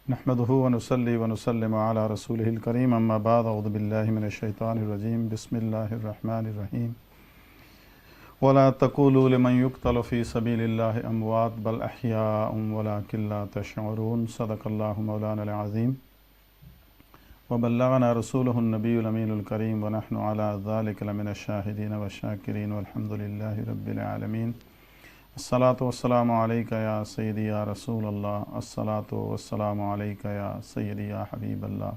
नहमदुहु व नुसल्ली व नुसल्लिमु अला रसूलिहिल करीम अम्मा बाद अऊज़ु बिल्लाहि मिनश शैतानिर रजीम बिस्मिल्लाहिर रहमानिर रहीम वला तक़ूलू लिमन युक़तलु फ़ी सबीलिल्लाहि अमवात बल अहयाउम वलाकिन ला तशऊरून सदक़ल्लाहु मौलानल अज़ीम व बल्लगना रसूलुहुन नबियुल अमीनुल करीम व नहनु अला ज़ालिका लमिनश शाहिदीन व शाकिरीन वल्हम्दुलिल्लाहि रब्बिल आलमीन। अस्सलातु वस्सलामु अलैका या सय्यदी या रसूलल्लाह, अस्सलातु वस्सलामु अलैका या सय्यदी या हबीबल्लाह,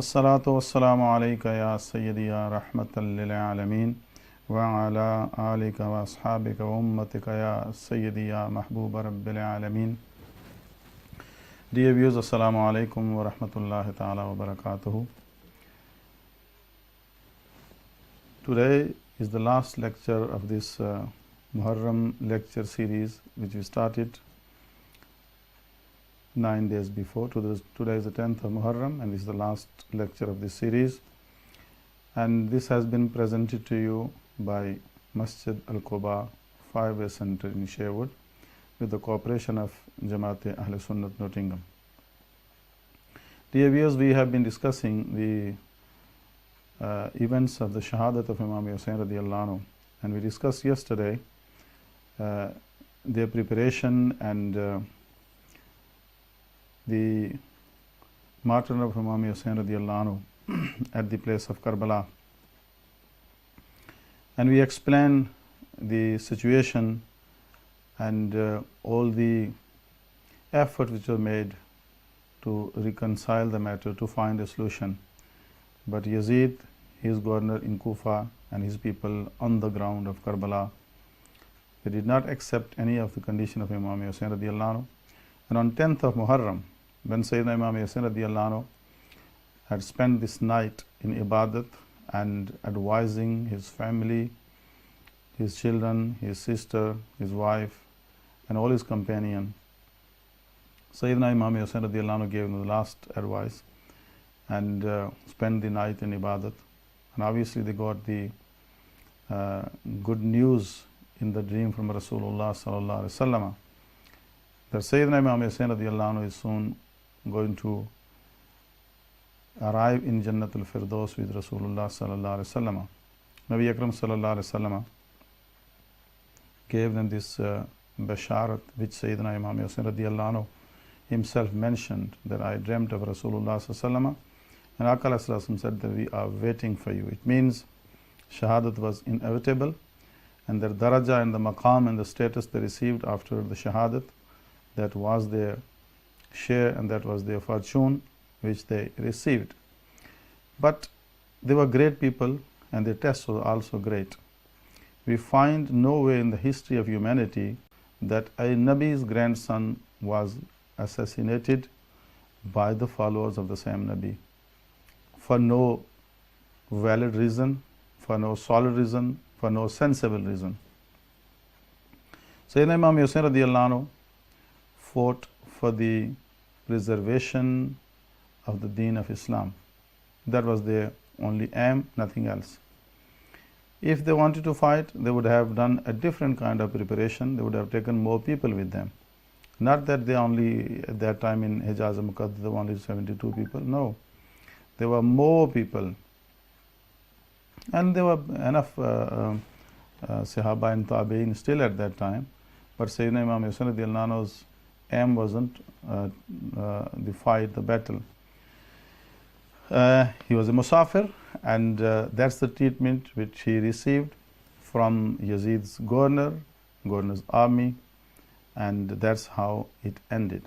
अस्सलातु वस्सलामु अलैका या सय्यदी या रहमतल लिल आलमीन व अला आलिका व अस्हाबिका व उम्मतिका या सय्यदी या महबूब रब्बिल आलमीन। Dear viewers, assalamu alaikum wa rahmatullahi ta'ala wa barakatuhu. Today is the last lecture of this Muharram lecture series which we started 9 days before. Today is the 10th of Muharram and this is the last lecture of this series, and this has been presented to you by Masjid Al-Quba 5-way Center in Sherwood with the cooperation of Jamaat Ahl Sunnat Nottingham. Dear viewers, we have been discussing the events of the Shahadat of Imam Hussain radiallahu anhu, and we discussed yesterday their preparation and the martyrdom of Imam Hussain radiallahu anhu at the place of Karbala, and we explained the situation and all the effort which was made to reconcile the matter, to find a solution. But Yazid, his governor in Kufa, and his people on the ground of Karbala, they did not accept any of the condition of Imam Hussain radiallahu anhu. And on 10th of Muharram, when Sayyidina Imam Hussain radiallahu anhu had spent this night in ibadat and advising his family, his children, his sister, his wife, and all his companions, Sayyidina Imam Hussain radiallahu anhu gave him the last advice and spent the night in ibadat. And obviously they got the good news in the dream from Rasulullah sallallahu alaihi wasallam that Sayyidina Imam Hussain radiallahu anhu is soon going to arrive in Jannatul Firdaus with Rasulullah sallallahu alaihi wasallam. Nabi Akram sallallahu alaihi wasallam gave them this basharat which Sayyidina Imam Hussain radiallahu anhu himself mentioned, that I dreamt of Rasulullah sallallahu alaihi wasallam, and Aqal as-Salam said that we are waiting for you. It means Shahadat was inevitable, and their daraja and the maqam and the status they received after the Shahadat, that was their share and that was their fortune which they received. But they were great people and their test was also great. We find nowhere in the history of humanity that a Nabi's grandson was assassinated by the followers of the same Nabi for no valid reason, for no solid reason, for no sensible reason. Sayyidina Imam Hussain radiallahu anhu fought for the preservation of the deen of Islam. That was their only aim, nothing else. If they wanted to fight, they would have done a different kind of preparation. They would have taken more people with them. Not that they only, at that time in Hijaz and Muqaddam, there were only 72 people. No, there were more people. And there were enough Sahaba and Tabi'in still at that time. But Sayyidina Imam Hussain radiallahu anhu's aim wasn't the fight, the battle. He was a Musafir, and that's the treatment which he received from Yazid's governor's army, and that's how it ended.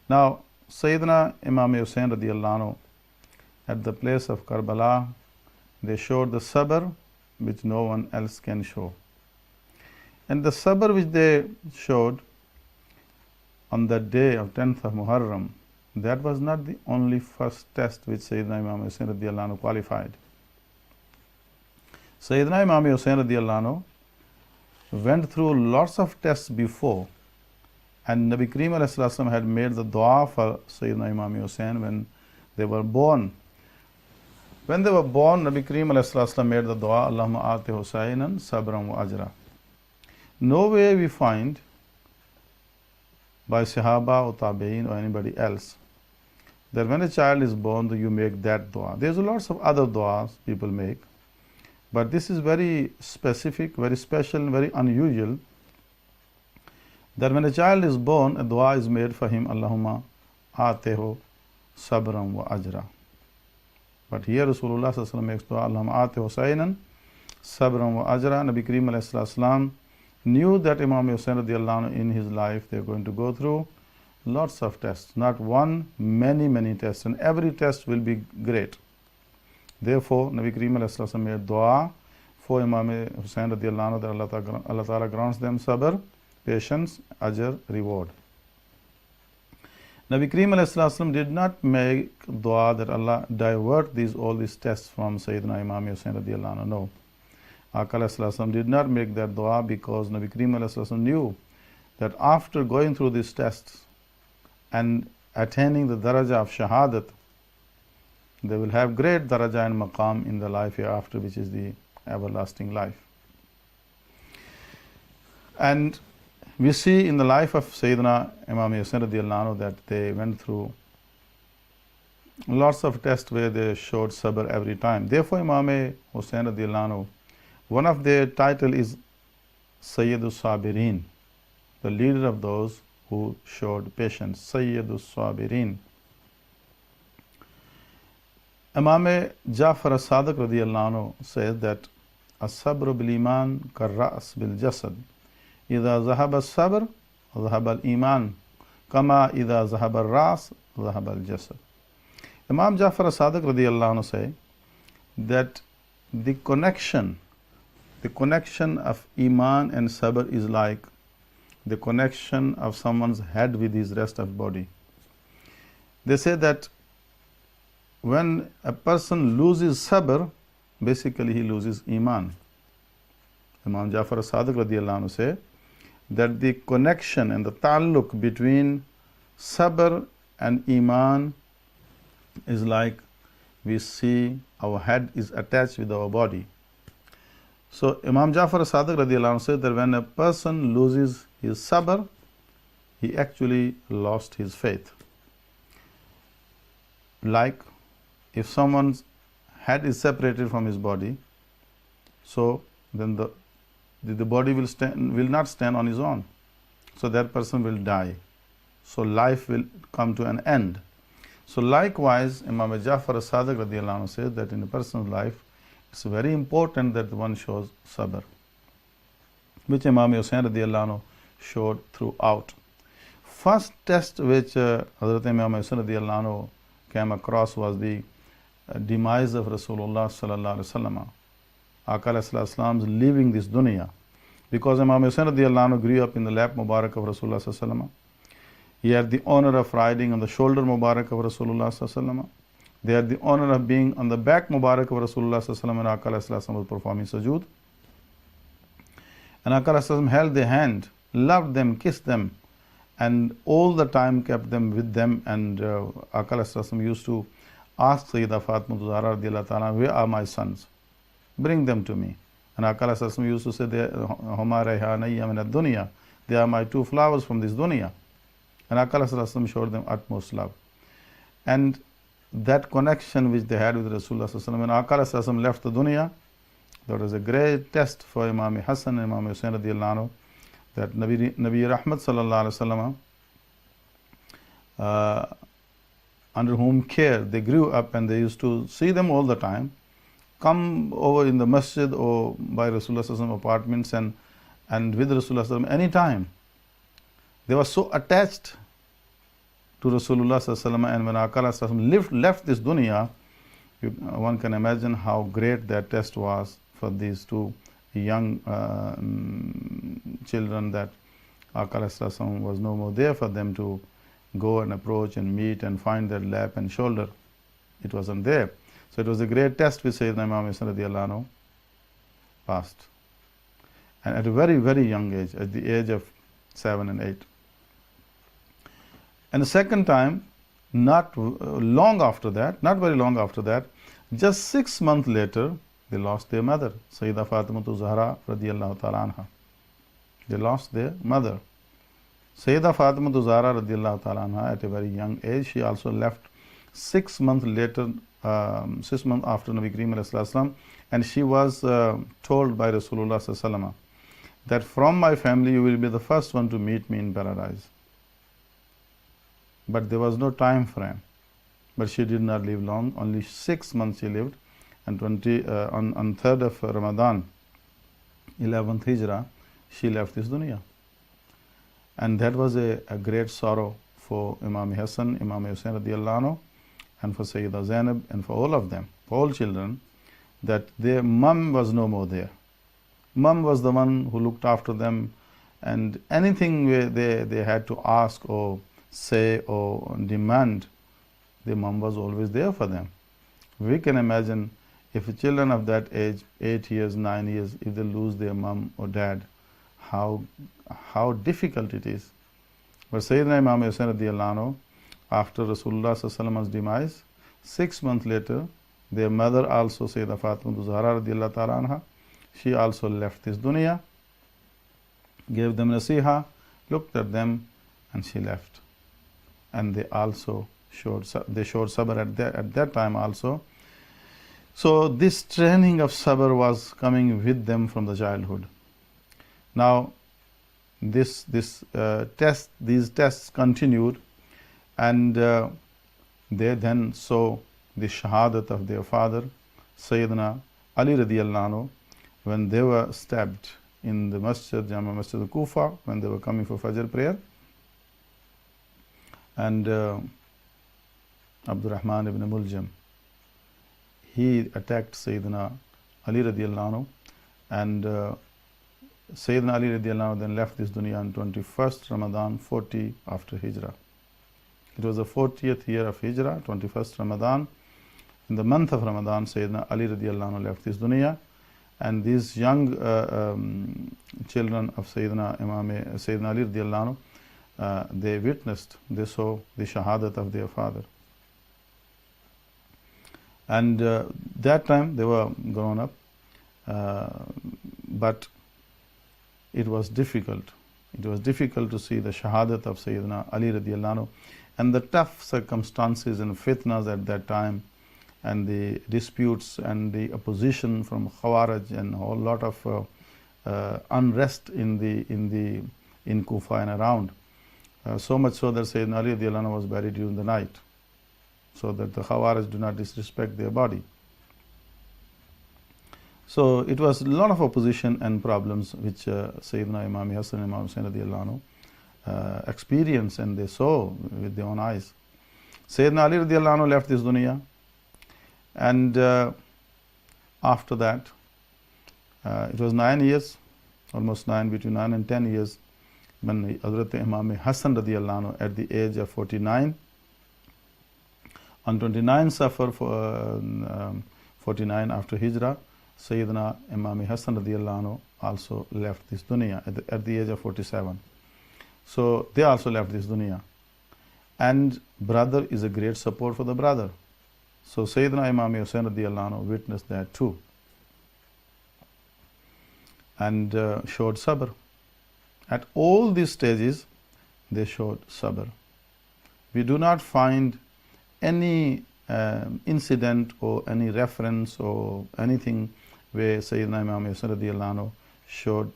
Now, Sayyidina Imam Hussain radiallahu anhu, at the place of Karbala, they showed the sabr which no one else can show. And the sabr which they showed on that day of 10th of Muharram, that was not the only first test which Sayyidina Imam Hussain radiallahu anhu qualified. Sayyidina Imam Hussain radiallahu anhu went through lots of tests before, and Nabi Kareem alayhi salam had made the dua for Sayyidina Imam Hussain when they were born. When they were born, Nabi Kareem alayhi salam made the dua, Allahumma aati Hussainan sabran wa ajra. Nowhere we find by Sahaba or Tabi'in or anybody else that when a child is born, you make that dua. There's lots of other duas people make, but this is very specific, very special, very unusual, that when a child is born, a dua is made for him, Allahumma ateho sabram wa ajra. But here Rasulullah sallallahu alaihi wasallam makes dua, Allahumma ateho Husainan sabram wa ajra. Nabi Kareem alayhi salam knew that Imam Hussain radiallahu anhu in his life they're going to go through lots of tests, not one, many tests, and every test will be great. Therefore, Nabi Kareem alayhi salam made dua for Imam Hussain radiallahu anhu that Allah Ta'ala grants them sabr, patience, ajr, reward. Nabi Kareem alayhi salam did not make dua that Allah divert all these tests from Sayyidina Imam Hussain radiallahu anhu. No. Aka alayhi salam did not make that dua because Nabi Kareem alayhi salam knew that after going through these tests and attaining the daraja of Shahadat, they will have great daraja and maqam in the life hereafter, which is the everlasting life. And we see in the life of Sayyidina Imam Hussain radiallahu anhu that they went through lots of tests where they showed sabr every time. Therefore, Imam Hussain radiallahu anhu, one of their title is Sayyidus Sabirin, the leader of those who showed patience. Sayyidus Sabirin. Imam Ja'far as-Sadiq radiallahu anhu says that as-sabr bil iman kar-ra's bil jasad. إذا ذهب الصبر ذهب الإيمان كما إذا ذهب الرأس ذهب الجسد. Imam Ja'far as-Sadiq radiallahu anhu say that the connection of Iman and Sabr is like the connection of someone's head with his rest of body. They say that when a person loses Sabr, basically he loses Iman. Imam Ja'far as-Sadiq radiallahu anhu say that the connection and the ta'alluq between sabr and iman is like we see our head is attached with our body. So Imam Ja'far as-Sadiq radiallahu anhu said that when a person loses his sabr, he actually lost his faith. Like if someone's head is separated from his body, so then the body will not stand on his own. So that person will die. So life will come to an end. So likewise, Imam Ja'far as-Sadiq radiallahu anhu says that in a person's life, it's very important that one shows sabr, which Imam Hussain radiallahu anhu showed throughout. First test which Hazrat Imam Hussain radiallahu anhu came across was the demise of Rasulullah sallallahu alaihi wasallam. Aka alayhi salam's leaving this dunya, because Imam Hussain radiallahu anhu grew up in the lap Mubarak of Rasulullah sallallahu alaihi wasallam. He had the honor of riding on the shoulder Mubarak of Rasulullah sallallahu alaihi wasallam. They had the honor of being on the back Mubarak of Rasulullah sallallahu alaihi wasallam when Aka alayhi salam was performing sujood. And Aka alayhi salam held their hand, loved them, kissed them, and all the time kept them with them. And Aka alayhi salam used to ask Sayyidah Fatima Zahra radiallahu ta'ala, where are my sons? Bring them to me. And Aka alayhi salam used to say, Huma rayhanayya min ad-dunya, they are my two flowers from this dunya. And Aka alayhi salam showed them utmost love. And that connection which they had with Rasulullah sallallahu alaihi wasallam, when Aka alayhi salam left the dunya, there was a great test for Imam Hassan and Imam Hussain radiallahu anhu, that Nabi Rahmat sallallahu alaihi wasallam, under whom care they grew up, and they used to see them all the time, come over in the masjid or by Rasulullah sallallahu alaihi wasallam apartments and with Rasulullah sallallahu alaihi wasallam anytime. They were so attached to Rasulullah sallallahu alaihi wasallam, and when Aka alayhi salam left this dunya, one can imagine how great that test was for these two young children, that Aka alayhi salam was no more there for them to go and approach and meet and find their lap and shoulder. It wasn't there. So it was a great test which Sayyidina Imam Hussain radiallahu anhu passed. And at a very, very young age, at the age of 7 and 8. And the second time, not long after that, not very long after that, just 6 months later, they lost their mother, Sayyidah Fatima Zahra radiallahu ta'ala anha. They lost their mother. Sayyidah Fatima Zahra radiallahu ta'ala anha, at a very young age, she also left 6 months later, 6 months after Nabi Kareem alayhi salam, and she was told by Rasulullah sallallahu alaihi wasallam that from my family you will be the first one to meet me in paradise. But there was no time frame. But she did not live long, only 6 months she lived, and on 3rd of Ramadan, 11th Hijrah, she left this dunya. And that was a great sorrow for Imam Hassan, Imam Hussain radiallahu anhu, and for Sayyidah Zainab, and for all of them, for all children, that their mum was no more there. Mum was the one who looked after them, and anything they had to ask or say or demand, the mum was always there for them. We can imagine if children of that age, 8 years, 9 years, if they lose their mum or dad, how difficult it is. But Sayyidina Imam Hussain radiallahu anhu, after Rasulullah sallallahu alaihi wasallam's demise, 6 months later, their mother also, Sayyidah Fatima Zahra radiallahu ta'ala anha, she also left this dunya, gave them nasiha, looked at them, and she left. And they also showed sabr at that time also. So this training of sabr was coming with them from the childhood. Now these tests continued, and they then saw the shahadat of their father, Sayyidina Ali radiallahu anhu, when they were stabbed in the masjid, Jama Masjid al-Kufa, when they were coming for Fajr prayer. And Abdurrahman ibn Muljam, he attacked Sayyidina Ali radiallahu anhu, and Sayyidina Ali radiallahu anhu then left this dunya on 21st Ramadan 40 after Hijrah. It was the 40th year of Hijrah, 21st Ramadan. In the month of Ramadan, Sayyidina Ali radiallahu anhu left this dunya, and these young children of Sayyidina Ali radiallahu anhu, they witnessed, they saw the shahadat of their father. And that time they were grown up, but it was difficult. It was difficult to see the shahadat of Sayyidina Ali radiallahu anhu, and the tough circumstances and fitnas at that time, and the disputes and the opposition from Khawarij, and a whole lot of unrest in Kufa and around. So much so that Sayyidina Ali radiallahu anhu was buried during the night, so that the Khawarij do not disrespect their body. So it was a lot of opposition and problems which Sayyidina Imam Hassan and Imam Hussain radiallahu anhu experienced, and they saw with their own eyes. Sayyidina Ali radiallahu anhu left this dunya, and after that, it was 9 years, almost 9, between 9 and 10 years, when Hazrat Imam Hassan radiallahu anhu, at the age of 49, on 29 Safar 49 after Hijrah, Sayyidina Imam Hassan radiallahu anhu also left this dunya at the age of 47. So they also left this dunya. And brother is a great support for the brother. So Sayyidina Imam Hussain radiallahu anhu witnessed that too, and showed sabr. At all these stages, they showed sabr. We do not find any incident or any reference or anything where Sayyidina Imam Hussain radiallahu anhu showed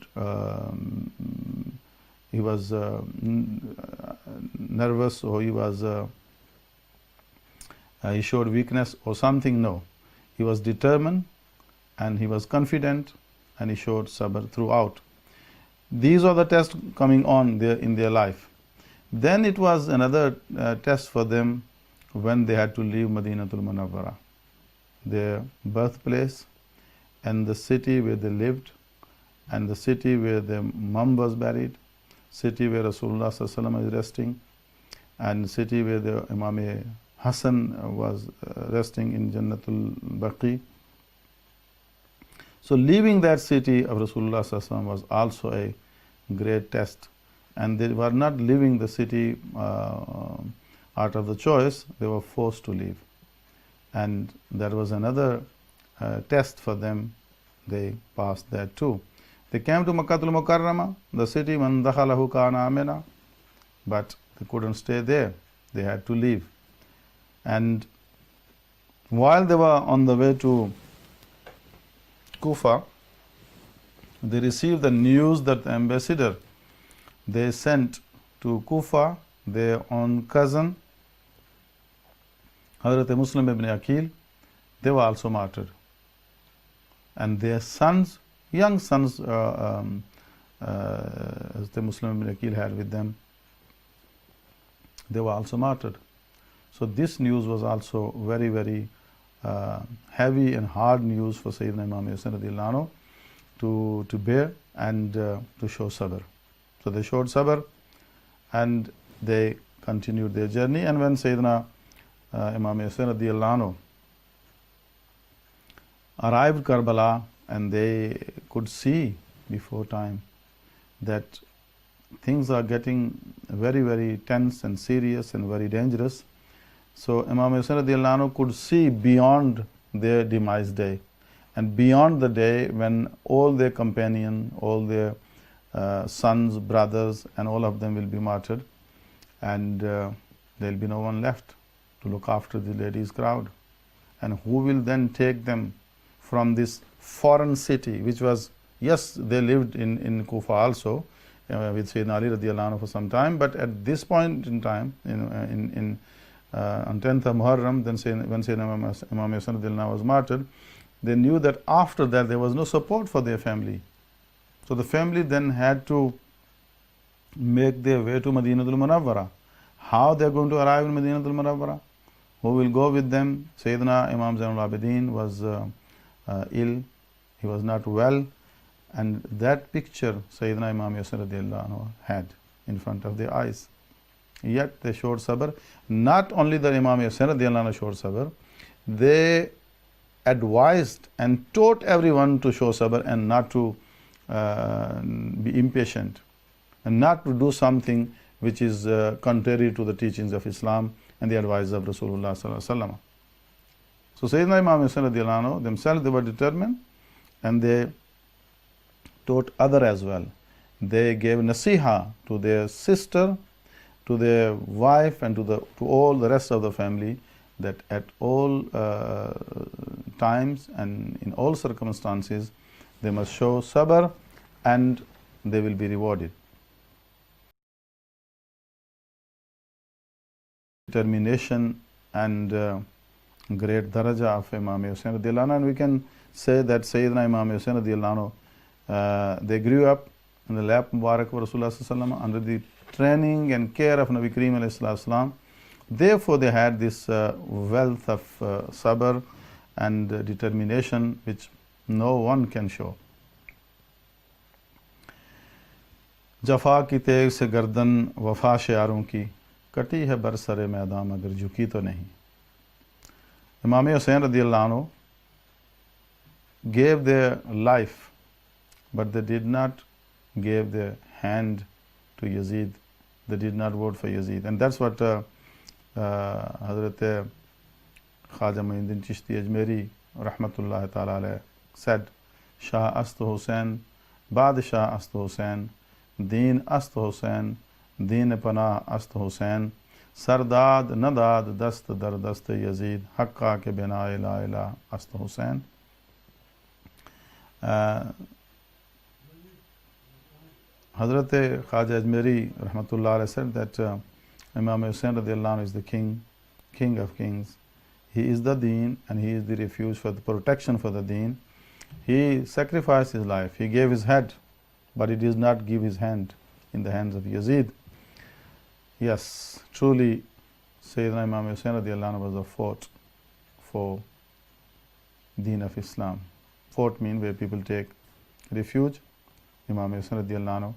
he was nervous, or he showed weakness or something. No, he was determined, and he was confident, and he showed sabr throughout. These are the tests coming on there in their life. Then it was another test for them when they had to leave Madinatul Munawwara, their birthplace, and the city where they lived, and the city where their mum was buried, city where Rasulullah sallallahu alaihi wasallam is resting, and city where the Imam Hassan was resting in Jannatul Baqi. So leaving that city of Rasulullah sallallahu alaihi wasallam was also a great test, and they were not leaving the city out of the choice, they were forced to leave. And that was another test for them. They passed that too. They came to Makkatul Mukarramah, the city, man dakhalahu kana amina, but they couldn't stay there. They had to leave. And while they were on the way to Kufa, they received the news that the ambassador they sent to Kufa, their own cousin, Hazrat Muslim ibn Aqil, they were also martyred. And their sons, young sons, as the Muslim ibn Aqil had with them, they were also martyred. So this news was also very, very heavy and hard news for Sayyidina Imam Hussain radiallahu anhu to bear and to show sabr. So they showed sabr and they continued their journey. And when Sayyidina Imam Hussain radiallahu anhu arrived Karbala, and they could see before time that things are getting very, very tense and serious and very dangerous. So Imam Hussain radiallahu anhu could see beyond their demise day and beyond the day when all their companions, all their sons, brothers, and all of them will be martyred, and there will be no one left to look after the ladies' crowd. And who will then take them from this foreign city, which was, yes, they lived in Kufa also with Sayyidina Ali radiallahu anhu for some time, but at this point in time, on 10th of Muharram, then when Sayyidina Imam Hussain radiallahu anhu was martyred, they knew that after that there was no support for their family. So the family then had to make their way to Madinatul Munawwara. How they are going to arrive in Madinatul Munawwara? Who will go with them? Sayyidina Imam Zainul Abidin was ill, he was not well, and that picture Sayyidina Imam Hussain radiallahu anhu had in front of their eyes. Yet they showed sabr. Not only the Imam Hussain radiallahu anhu showed sabr, they advised and taught everyone to show sabr and not to be impatient and not to do something which is contrary to the teachings of Islam and the advice of Rasulullah sallallahu alaihi wasallam. So Sayyidina Imam Hussain radiallahu anhu themselves, they were determined, and they taught other as well. They gave nasiha to their sister, to their wife, and to all the rest of the family, that at all times and in all circumstances they must show sabr and they will be rewarded. Determination and great daraja of Imam Hussain radiallahu anhu, and we can say that Sayyidina Imam Hussain radiallahu anhu, they grew up in the lap Mubarak of Rasulullah sallallahu alaihi wasallam under the training and care of Nabi Kareem alayhi salam. Therefore they had this wealth of sabr and determination which no one can show. जफा की तेग से गर्दन वफा शारों की कटी है बरसरे मैदान मगर झुकी तो नहीं. Imam Hussain radiallahu anhu gave their life, but they did not give their hand to Yazid. They did not vote for Yazid, and that's what Hazrat Khaja Muhyiddin Chishti Ajmeri rahmatullah ta'ala alayh said, Shah ast Hussain, Badshah ast Hussain, Deen ast Hussain, Deen Panah ast Hussain, Sardad Nadad Dast Dar Dast Yazid, Hakka ke bina ila ila ast Hussain. Hazrat Khaja Ajmeri rahmatullah alayh said that Imam Hussain radiallahu anhu is the king of kings. He is the deen and he is the refuge for the protection for the deen. He sacrificed his life. He gave his head, but he did not give his hand in the hands of Yazid. Yes, truly Sayyidina Imam Hussain radiallahu anhu was a fort for deen of Islam. Fort means where people take refuge. Imam Hussain radiallahu anhu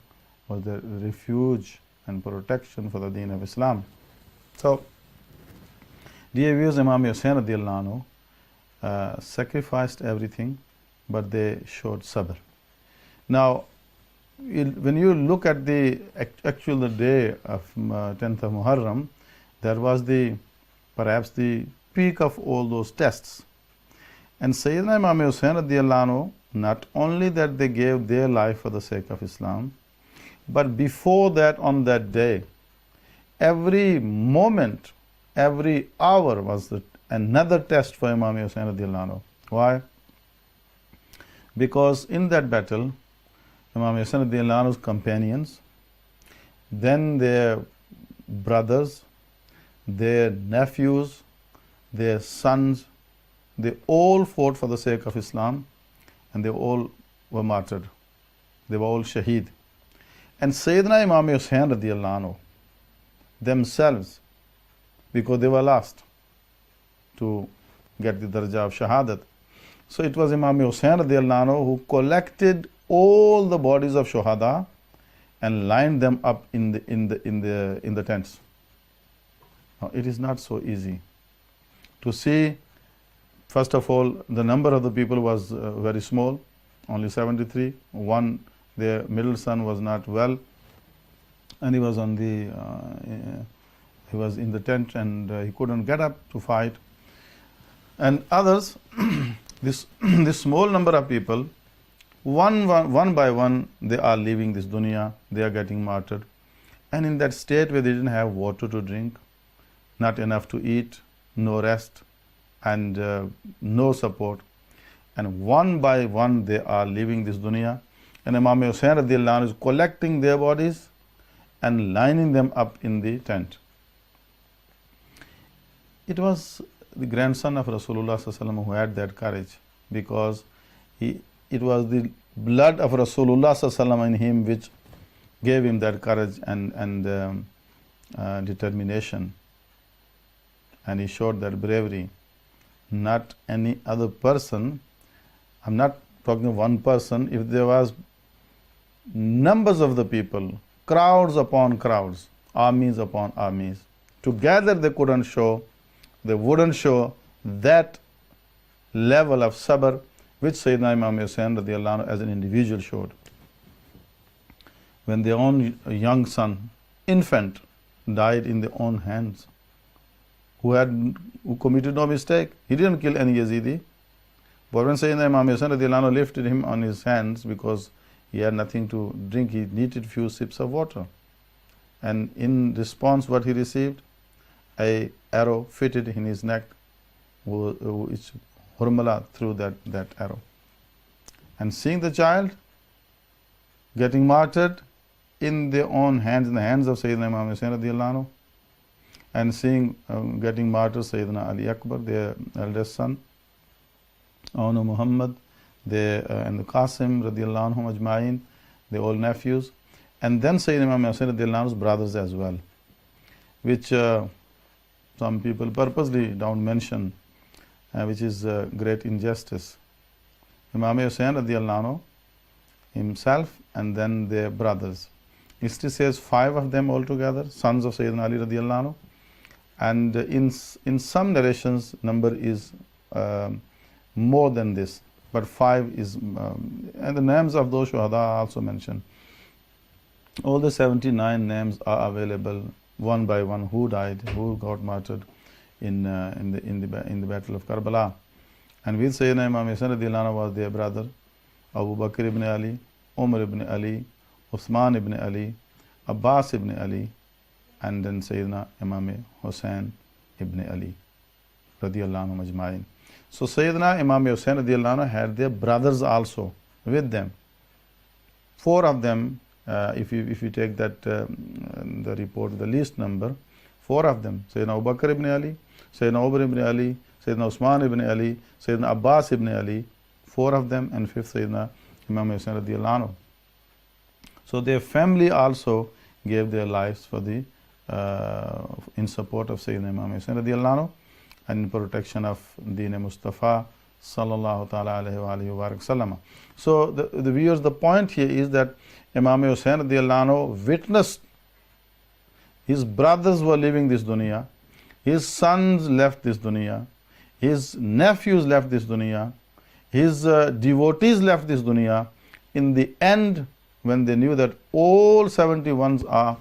was the refuge and protection for the deen of Islam. So, dear viewers, Imam Hussain radiallahu anhu sacrificed everything, but they showed sabr. Now, when you look at the actual day of 10th of Muharram, there was perhaps the peak of all those tests. And Sayyidina Imam Hussain radiallahu anhu, not only that they gave their life for the sake of Islam, but before that, on that day, every moment every hour was another test for Imam Hussain radiallahu anhu. Why? Because in that battle, Imam Hussain radiallahu anhu's companions, then their brothers, their nephews, their sons, they all fought for the sake of Islam, and they all were martyred. They were all shaheed. And Sayyidina Imam Hussain radiallahu anhu themselves, because they were last to get the darajah of Shahadat. So it was Imam Hussain radiallahu anhu who collected all the bodies of Shuhada and lined them up in the tents. Now, it is not so easy to see. First of all, the number of the people was very small, only 73. One, their middle son was not well, and he was on the he was in the tent, and he couldn't get up to fight. And others, this small number of people, one by one, they are leaving this dunya, they are getting martyred. And in that state where they didn't have water to drink, not enough to eat, no rest, and no support. And one by one, they are leaving this dunya. And Imam Hussain radiallahu anhu is collecting their bodies and lining them up in the tent. It was the grandson of Rasulullah sallallahu alaihi wasallam who had that courage, because it was the blood of Rasulullah sallallahu alaihi wasallam in him which gave him that courage and determination, and he showed that bravery. Not any other person. I'm not talking of one person. If there was numbers of the people, crowds upon crowds, armies upon armies, together they wouldn't show that level of sabr which Sayyidina Imam Hussain radiallahu anhu as an individual showed. When their own young son, infant, died in their own hands, who committed no mistake, he didn't kill any Yazidi. But when Sayyidina Imam Hussain radiallahu anhu lifted him on his hands because he had nothing to drink, he needed few sips of water. And in response, what he received? A arrow fitted in his neck, which Hurmala threw that arrow. And seeing the child getting martyred in their own hands, in the hands of Sayyidina Imam Hussain radiallahu anhu, and seeing getting martyred Sayyidina Ali Akbar, their eldest son, Anu Muhammad, and the Qasim radiallahu anhum ajma'in, the old nephews, and then Sayyidina Imam Hussain radiallahu anhu's brothers as well, which some people purposely don't mention, which is great injustice. Imam Hussain radiallahu anhu himself, and then their brothers. History says 5 of them altogether, sons of Sayyidina Ali radiallahu anhu. And in some narrations, number is more than this, but 5 is, and the names of those shuhada are also mentioned. All the 79 names are available one by one, who died, who got martyred in the battle of Karbala. And with Sayyidina Imam Hussain radiallahu anhu was their brother Abu Bakr ibn Ali, Umar ibn Ali, Uthman ibn Ali, Abbas ibn Ali, and then Sayyidina Imam Hussain ibn Ali radiallahu anhu ajma'in. So Sayyidina Imam Hussain radiallahu anhu had their brothers also with them. 4 of them, if you take that the report, the least number, 4 of them, Sayyidina Abu Bakr ibn Ali, Sayyidina Umar ibn Ali, Sayyidina Uthman ibn Ali, Sayyidina Abbas ibn Ali, 4 of them, and 5th Sayyidina Imam Hussain radiallahu anhu. So their family also gave their lives for the in support of Sayyidina Imam Hussain radiallahu anhu and in protection of Deen Mustafa sallallahu ta'ala alayhi wa alihi wa sallam. So the viewers, the point here is that Imam Hussain radiallahu anhu witnessed his brothers were leaving this dunya, his sons left this dunya, his nephews left this dunya, his devotees left this dunya. In the end, when they knew that all 71s are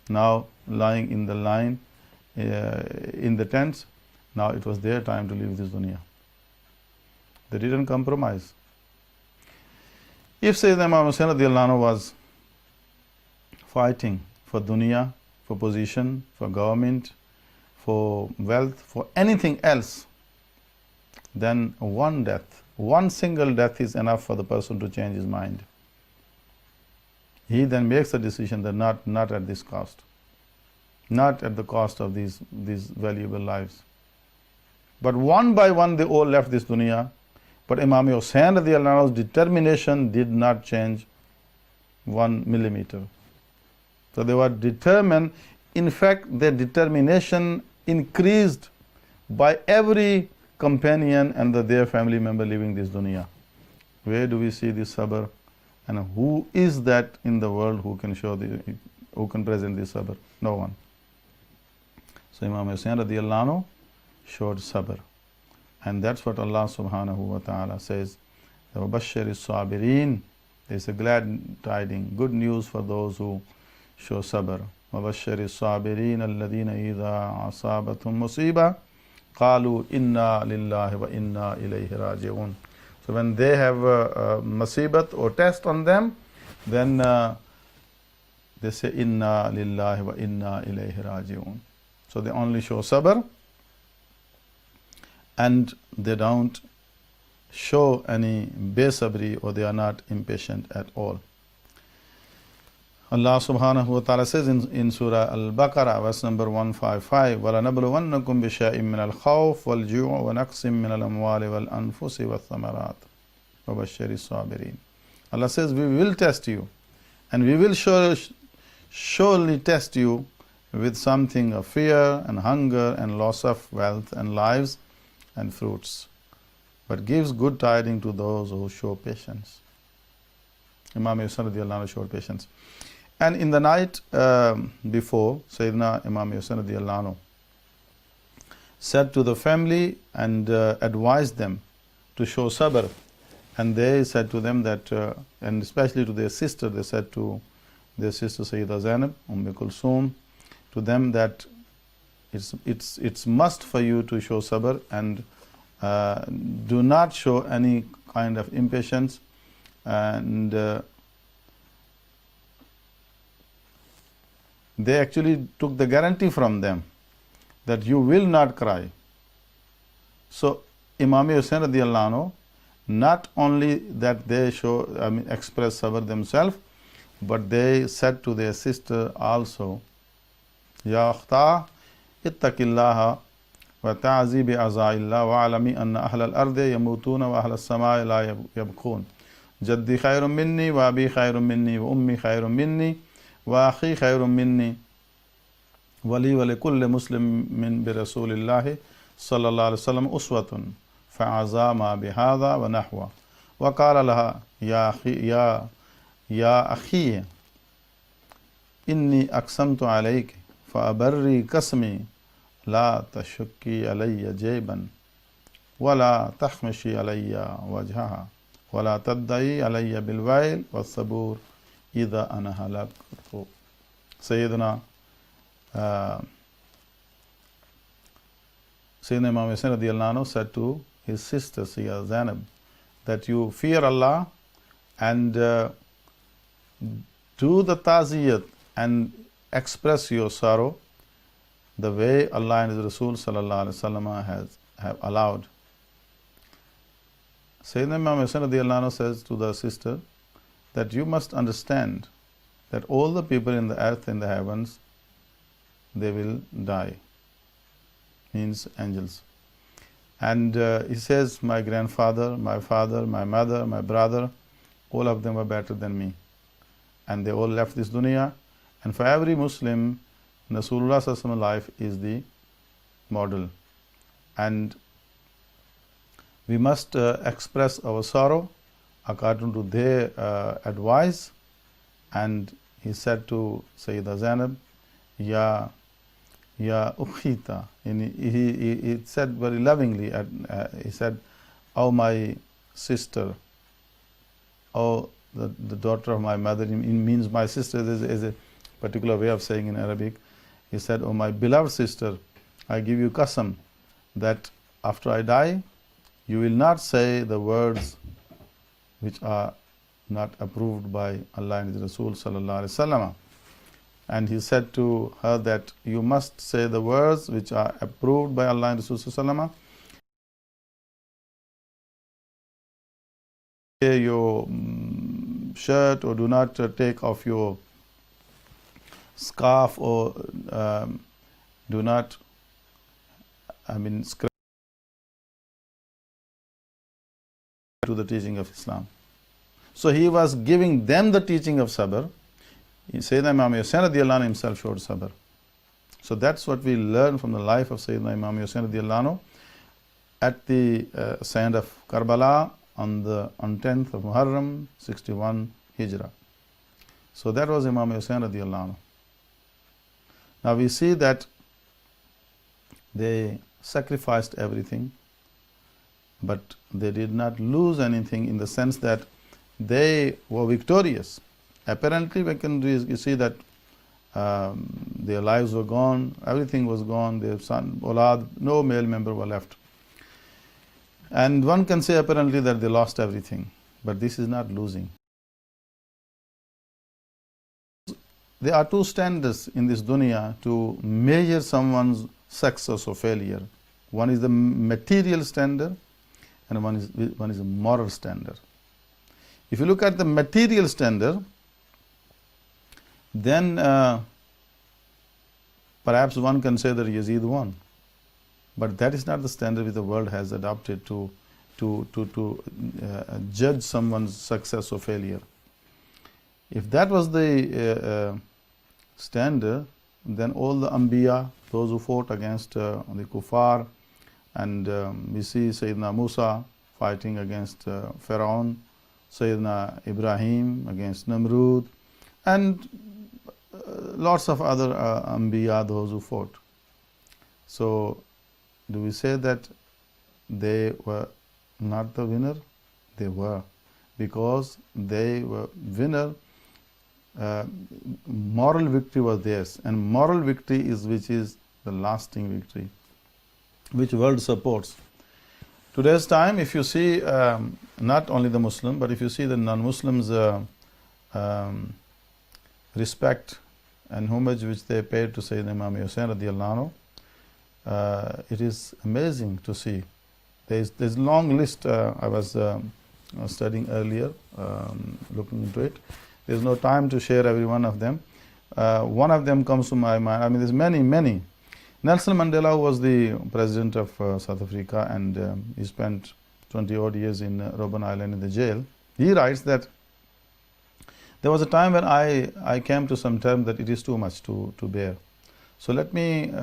now lying in the line in the tents, now it was their time to leave this dunya. They didn't compromise. If Sayyidina Imam Hussain radiallahu anhu was fighting for dunya, for position, for government, for wealth, for anything else, then one death, one single death is enough for the person to change his mind. He then makes a decision that not at this cost, not at the cost of these valuable lives. But one by one they all left this dunya. But Imam Hussain radiallahu anhu's determination did not change 1 millimeter. So they were determined. In fact, their determination increased by every companion and their family member leaving this dunya. Where do we see this sabr? And who is that in the world who can who can present this sabr? No one. So Imam Hussain radiallahu anhu showed sabr. And that's what Allah subhanahu wa ta'ala says. وَبَشِّرِ الصَّابِرِينَ. There's a glad tiding, good news for those who show sabr. وَبَشِّرِ الصَّابِرِينَ الَّذِينَ إِذَا أَصَابَتْهُمْ مُصِيبَةٌ قَالُوا إِنَّا لِلَّهِ وَإِنَّا إِلَيْهِ رَاجِعُونَ. So when they have a musibat or test on them, then they say inna lillahi wa inna ilayhi raji'un. So they only show sabr and they don't show any besabri, or they are not impatient at all. Allah subhanahu wa ta'ala says in Surah Al-Baqarah, verse number 155, وَلَنَبْلُوَنَّكُمْ بِشَيْءٍ مِّنَ الْخَوْفِ وَالْجُوعِ وَنَقْصٍ مِّنَ الْأَمْوَالِ وَالْأَنفُسِ وَالثَّمَرَاتِ وَبَشِّرِ الصَّابِرِينَ. Allah says, we will test you, and we will surely test you with something of fear and hunger and loss of wealth and lives and fruits, but gives good tidings to those who show patience. Imam Hussain radiallahu anhu showed patience. And in the night before, Sayyidina Imam Hussain radiallahu anhu said to the family and advised them to show sabr. And they said to them that, and especially to their sister, they said to their sister Sayyidah Zainab, Kulsum, to them that it's must for you to show sabr, and do not show any kind of impatience, and they actually took the guarantee from them that you will not cry. So Imam Hussain radiallahu anhu, not only that they express sabr themselves, but they said to their sister also, Ya akhta ittaqillaha wa ta'zi bi azaillah wa alami anna ahlal ardi yamutuna wa ahlal samai la yabkhun. Jaddi khayrun minni wa abi khayrun minni wa ummi khayrun minni wa akhi khayrun minni wa li wa li kulli muslimin bi rasulillahi sallallahu alayhi wa sallam uswatun fa'azama bihadha wa nahwa. Wa qala laha ya akhi inni aqsamtu alayki fa abarri qasmi la tashukki alayya jayban wa la takhmishi alayya wajhaha wa la tadda'i alayya bil wayl was sabur idha ana halaktu. Sayyidina Imam Hussain radiallahu anhu said to his sister Sayyidah Zainab that you fear Allah and do the ta'ziyat and express your sorrow the way Allah and His Rasul sallallahu alaihi wasallam have allowed. Sayyidina Imam Hussain radiallahu anhu says to the sister that you must understand that all the people in the earth and the heavens, they will die, means angels. And he says, my grandfather, my father, my mother, my brother, all of them were better than me, and they all left this dunya. And for every Muslim, Rasulullah sallallahu alaihi wasallam life is the model, and we must express our sorrow according to their advice. And he said to Sayyidah Zainab, Ya ukhita, and he said very lovingly, he said, oh my sister, oh the daughter of my mother. It means my sister is a particular way of saying in Arabic. He said, oh my beloved sister, I give you qasam that after I die, you will not say the words which are not approved by Allah and His Rasul sallallahu alaihi wasallam. and he said to her that you must say the words which are approved by Allah and Rasul Sallallahu. Your shirt, or do not take off your scarf, or do not, scratch to the teaching of Islam. So he was giving them the teaching of sabr. Sayyidina Imam Hussain radiallahu anhu himself showed sabr. So that's what we learn from the life of Sayyidina Imam Hussain radiallahu anhu at the sand of Karbala on 10th of Muharram 61 Hijrah. So that was Imam Hussain radiallahu anhu. Now we see that they sacrificed everything, but they did not lose anything, in the sense that they were victorious. Apparently we can see that their lives were gone, everything was gone, their son, Olad, no male member were left. And one can say apparently that they lost everything, but this is not losing. There are two standards in this dunya to measure someone's success or failure. One is the material standard, and one is a moral standard. If you look at the material standard, then perhaps one can say that Yazid won. But that is not the standard which the world has adopted to judge someone's success or failure. If that was the standard, then all the Anbiya, those who fought against the Kuffar, and we see Sayyidina Musa fighting against Pharaoh, Sayyidina Ibrahim against Namrud, and lots of other Anbiya, those who fought. So do we say that they were not the winner? They were, because they were winner. Moral victory was theirs, and moral victory which is the lasting victory, which world supports. Today's time, if you see not only the Muslim, but if you see the non-Muslims respect and homage which they paid to Sayyidina Imam Hussain radiallahu anhu, it is amazing to see. There's a long list. I was studying earlier, looking into it. There's no time to share every one of them. One of them comes to my mind. There's many. Nelson Mandela, who was the president of South Africa, and he spent 20 odd years in Robben Island in the jail. He writes that there was a time when I came to some term that it is too much to bear. So let me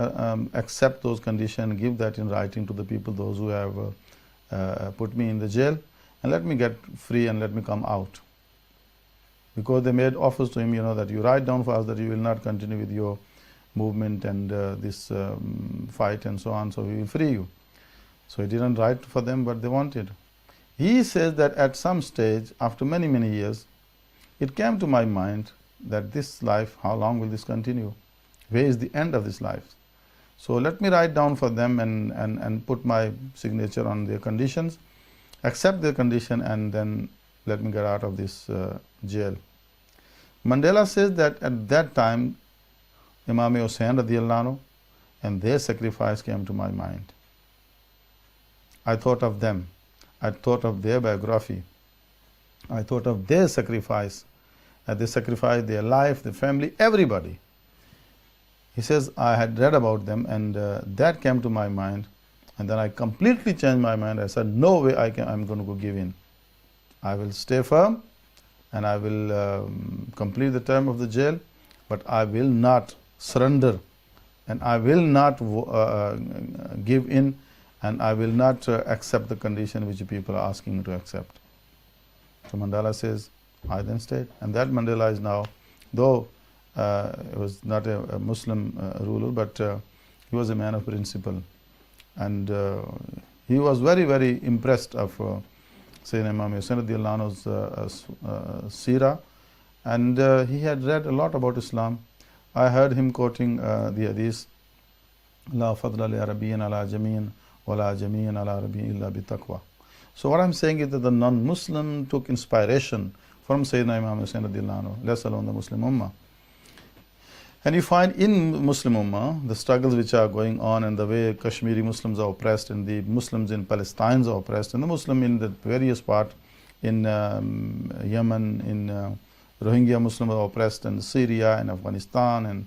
accept those conditions, give that in writing to the people, those who have put me in the jail, and let me get free and let me come out. Because they made offers to him, that you write down for us that you will not continue with your movement and this fight and so on, so we will free you. So he didn't write for them what they wanted. He says that at some stage, after many years, it came to my mind that this life, how long will this continue? Where is the end of this life? So let me write down for them and put my signature on their conditions, accept their condition, and then let me get out of this jail. Mandela says that at that time, Imam Hussain radiallahu anhu and their sacrifice came to my mind. I thought of them. I thought of their biography. I thought of their sacrifice. They sacrificed their life, their family, everybody. He says, I had read about them, and that came to my mind. And then I completely changed my mind. I said, no way I'm going to go give in. I will stay firm, and I will complete the term of the jail, but I will not surrender, and I will not give in, and I will not accept the condition which people are asking me to accept. So Mandela says, I then stayed. And that Mandela is now, though he was not a Muslim ruler, but he was a man of principle. And he was very impressed of Sayyidina Imam Hussain radiallahu anhu's seerah, and he had read a lot about Islam. I heard him quoting the hadith, La fadla li arabiyyin ala jamiyyin wa la jamiyyin ala arabiyyin illa bi taqwa. So what I'm saying is that the non-Muslim took inspiration from Sayyidina Imam Hussain radiallahu anhu, less alone the Muslim Ummah. And you find in Muslim Ummah the struggles which are going on, and the way Kashmiri Muslims are oppressed, and the Muslims in Palestine are oppressed, and the Muslim in the various part in Yemen, in Rohingya Muslims are oppressed, and Syria and Afghanistan and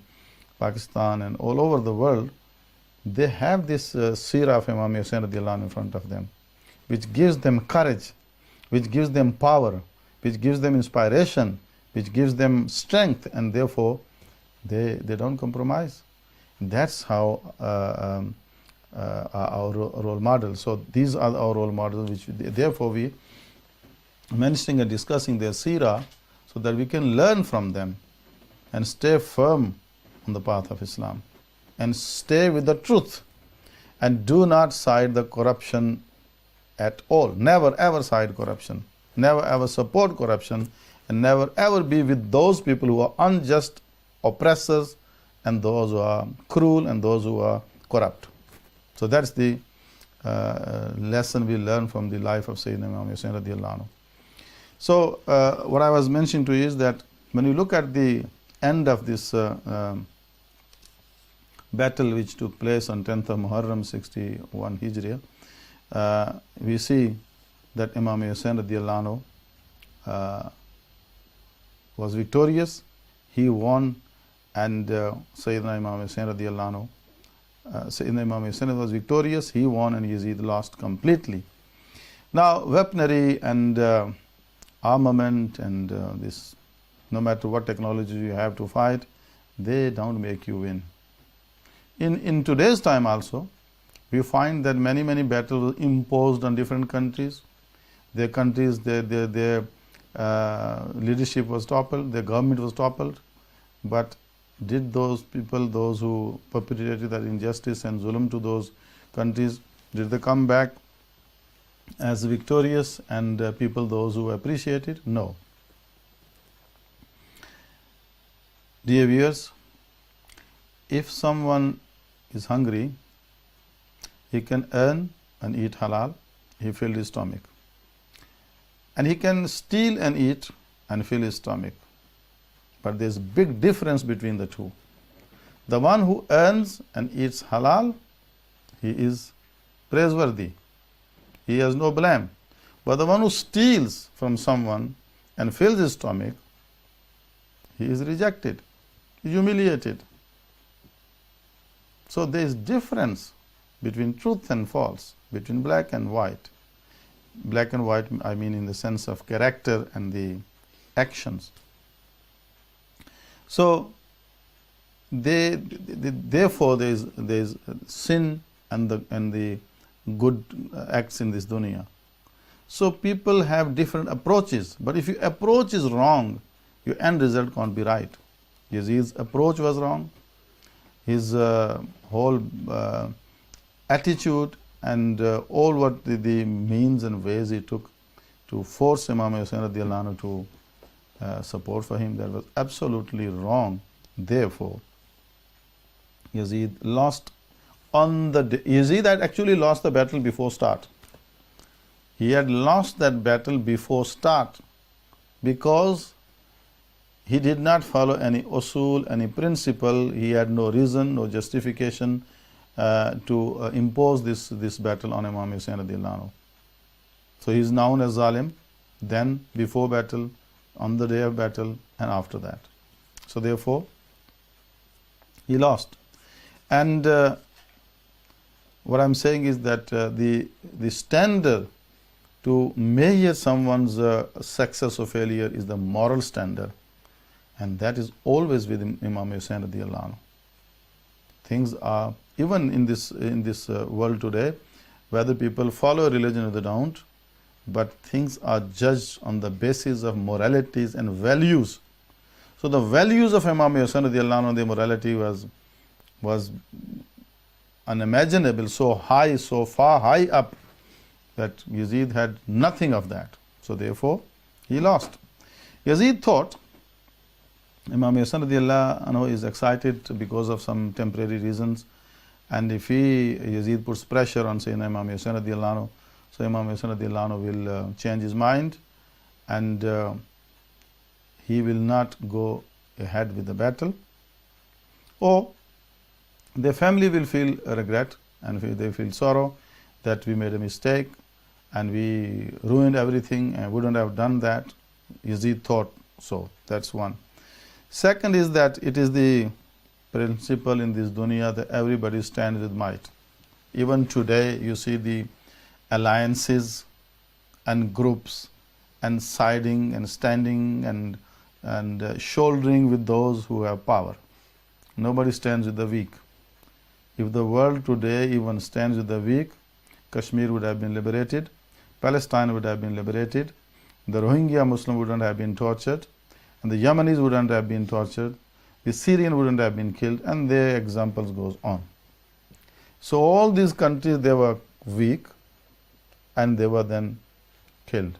Pakistan and all over the world. They have this seerah of Imam Hussain radiallahu anhu in front of them, which gives them courage, which gives them power, which gives them inspiration, which gives them strength, and therefore they don't compromise. That's how our role models. So these are our role models, which therefore we mentioning and discussing their seerah so that we can learn from them and stay firm on the path of Islam and stay with the truth and do not side the corruption at all. Never ever side corruption, never ever support corruption, and never ever be with those people who are unjust oppressors and those who are cruel and those who are corrupt. So that's the lesson we learn from the life of Sayyidina Imam Hussain radiallahu anhu. So what I was mentioning to you is that when you look at the end of this battle which took place on 10th of Muharram 61 Hijriya, we see that Imam Hussain radiallahu anhu was victorious. He won, and Sayyidina Imam Hussain radiallahu anhu, Sayyidina Imam Hussain was victorious, he won, and Yazid lost completely. Now weaponry and armament and this, no matter what technology you have to fight, they don't make you win. In today's time also, we find that many battles imposed on different countries. Their countries, their leadership was toppled, their government was toppled. But did those people, those who perpetrated that injustice and zulm to those countries, did they come back as victorious and people, those who appreciate it? No. Dear viewers, if someone is hungry, he can earn and eat halal, he fills his stomach. And he can steal and eat and fill his stomach. But there's a big difference between the two. The one who earns and eats halal, he is praiseworthy. He has no blame. But the one who steals from someone and fills his stomach, he is rejected, humiliated. So there is difference between truth and false, between black and white. Black and white, I mean in the sense of character and the actions. So therefore there is sin and the good acts in this dunya. So people have different approaches, but if your approach is wrong, your end result can't be right. Yazid's approach was wrong. His whole attitude and all what the means and ways he took to force Imam Hussain radiallahu anhu to support for him, that was absolutely wrong. Therefore, Yazid lost on the day. Yazid had actually lost the battle before start. He had lost that battle before start because he did not follow any usul, any principle. He had no reason, no justification to impose this battle on Imam Hussain radiallahu anhu. So he is known as Zalim, then before battle, on the day of battle, and after that. So therefore, he lost. And what I'm saying is that the standard to measure someone's success or failure is the moral standard, and that is always with Imam Hussain radiallahu anhu. Things are, even in this world today, whether people follow religion or they don't, but things are judged on the basis of moralities and values. So the values of Imam Hussain radiallahu anhu, the morality was unimaginable, so high, so far high up, that Yazid had nothing of that. So therefore, he lost. Yazid thought Imam Hussain radiallahu anhu is excited because of some temporary reasons, and if Yazid puts pressure on Sayyidina Imam Hussain radiallahu anhu, so Imam Hussain radiallahu anhu will change his mind, and he will not go ahead with the battle. or their family will feel regret and they feel sorrow that we made a mistake and we ruined everything and wouldn't have done that. Yazid thought so. That's one. Second is that it is the principle in this dunya that everybody stands with might. Even today you see the alliances and groups and siding and standing and shouldering with those who have power. Nobody stands with the weak. If the world today even stands with the weak, Kashmir would have been liberated, Palestine would have been liberated, the Rohingya Muslim wouldn't have been tortured, and the Yemenis wouldn't have been tortured, the Syrian wouldn't have been killed, and the examples goes on. So all these countries, they were weak and they were then killed.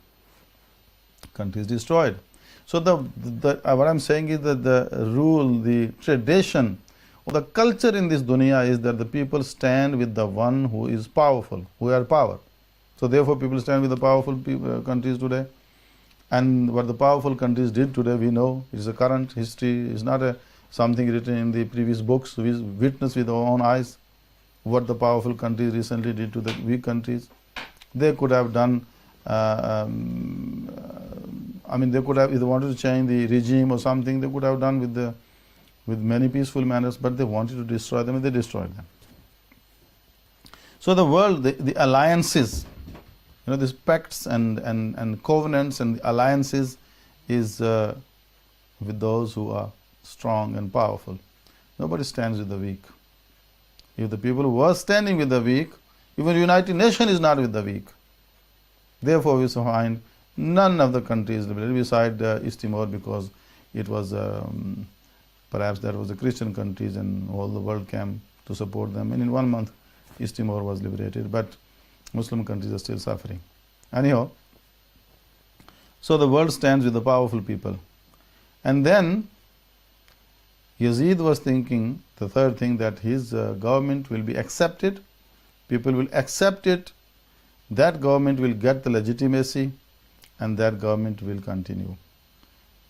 Countries destroyed. So what I'm saying is that the rule, the tradition, or the culture in this dunya is that the people stand with the one who is powerful, who has power. So therefore people stand with the powerful countries today. And what the powerful countries did today, we know. It's a current history. It's not something written in the previous books. We witness with our own eyes what the powerful countries recently did to the weak countries. They could have done, they could have, if they wanted to change the regime or something, they could have done with many peaceful manners, but they wanted to destroy them and they destroyed them. So the world, the alliances, these pacts and covenants and alliances is with those who are strong and powerful. Nobody stands with the weak. If the people were standing with the weak, even the United Nations is not with the weak. Therefore we find none of the countries liberated beside East Timor, because it was perhaps that was the Christian countries and all the world came to support them, and in 1 month East Timor was liberated, but Muslim countries are still suffering. Anyhow, so the world stands with the powerful people. And then Yazid was thinking, the third thing, that his government will be accepted, people will accept it, that government will get the legitimacy, and that government will continue.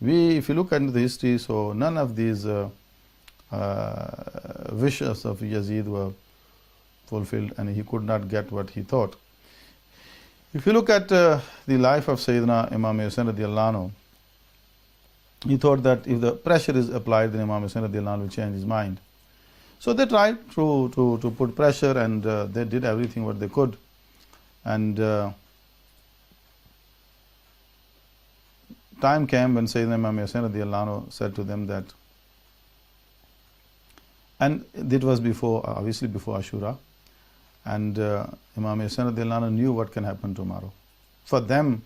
If you look into the history, so none of these wishes of Yazid were fulfilled, and he could not get what he thought. If you look at the life of Sayyidina Imam Hussain radiallahu anhu, he thought that if the pressure is applied, then Imam Hussain radiallahu anhu will change his mind. So they tried to put pressure, and they did everything what they could. And time came when Sayyidina Imam Hussain radiallahu anhu said to them that, and it was obviously before Ashura, and Imam Hussain radiallahu anhu knew what can happen tomorrow. For them,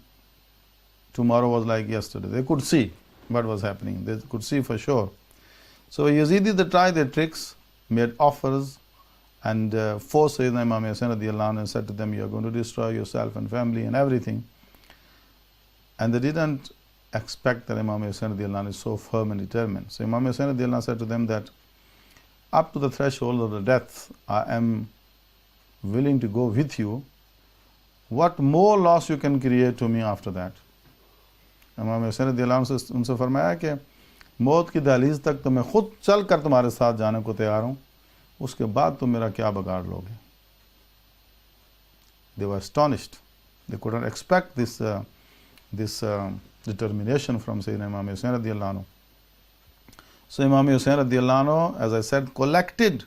tomorrow was like yesterday. They could see what was happening. They could see for sure. So Yazidis, they tried their tricks, made offers, and forced Sayyidina Imam Hussain radiallahu anhu and said to them, you are going to destroy yourself and family and everything. And they didn't expect that Imam Hussain radiallahu anhu is so firm and determined. So Imam Hussain radiallahu anhu said to them that up to the threshold of the death, I am willing to go with you. What more loss you can create to me after that? Imam Hussain radiallahu anhu से उनसे फरमाया कि मौत की दहलीज तक तो मैं खुद चल कर तुम्हारे साथ जाने को तैयार हूँ, उसके बाद तुम मेरा क्या बिगाड़ लोगे? They were astonished. They could not expect this determination from Sayyidina Imam Hussain radiallahu anhu. So Imam Hussain radiallahu anhu, as I said, collected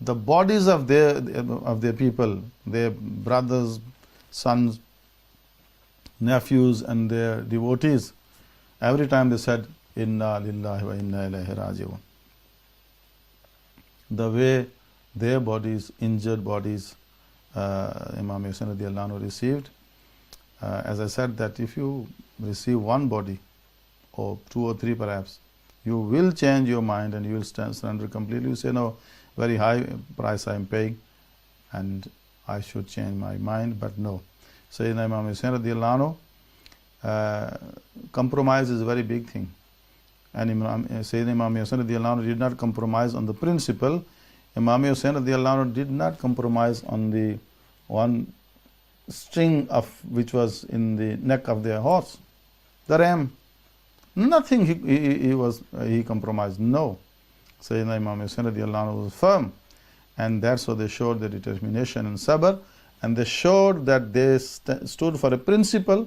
the bodies of their people, their brothers, sons, nephews, and their devotees. Every time they said, Inna lillahi wa inna ilayhi raji'un. The way their bodies, injured bodies, Imam Hussain radiallahu anhu received. As I said, that if you receive one body, or two or three perhaps, you will change your mind and you will surrender completely. You say, no, very high price I am paying and I should change my mind, but no. Sayyidina Imam Hussain radiallahu anhu, compromise is a very big thing. And Sayyidina Imam Hussain radiallahu anhu did not compromise on the principle. Imam Hussain radiallahu anhu did not compromise on the one string of which was in the neck of their horse, the ram. Nothing he compromised. No. Sayyidina Imam Hussain radiallahu anhu was firm, and that's how they showed their determination and sabr, and they showed that they stood for a principle,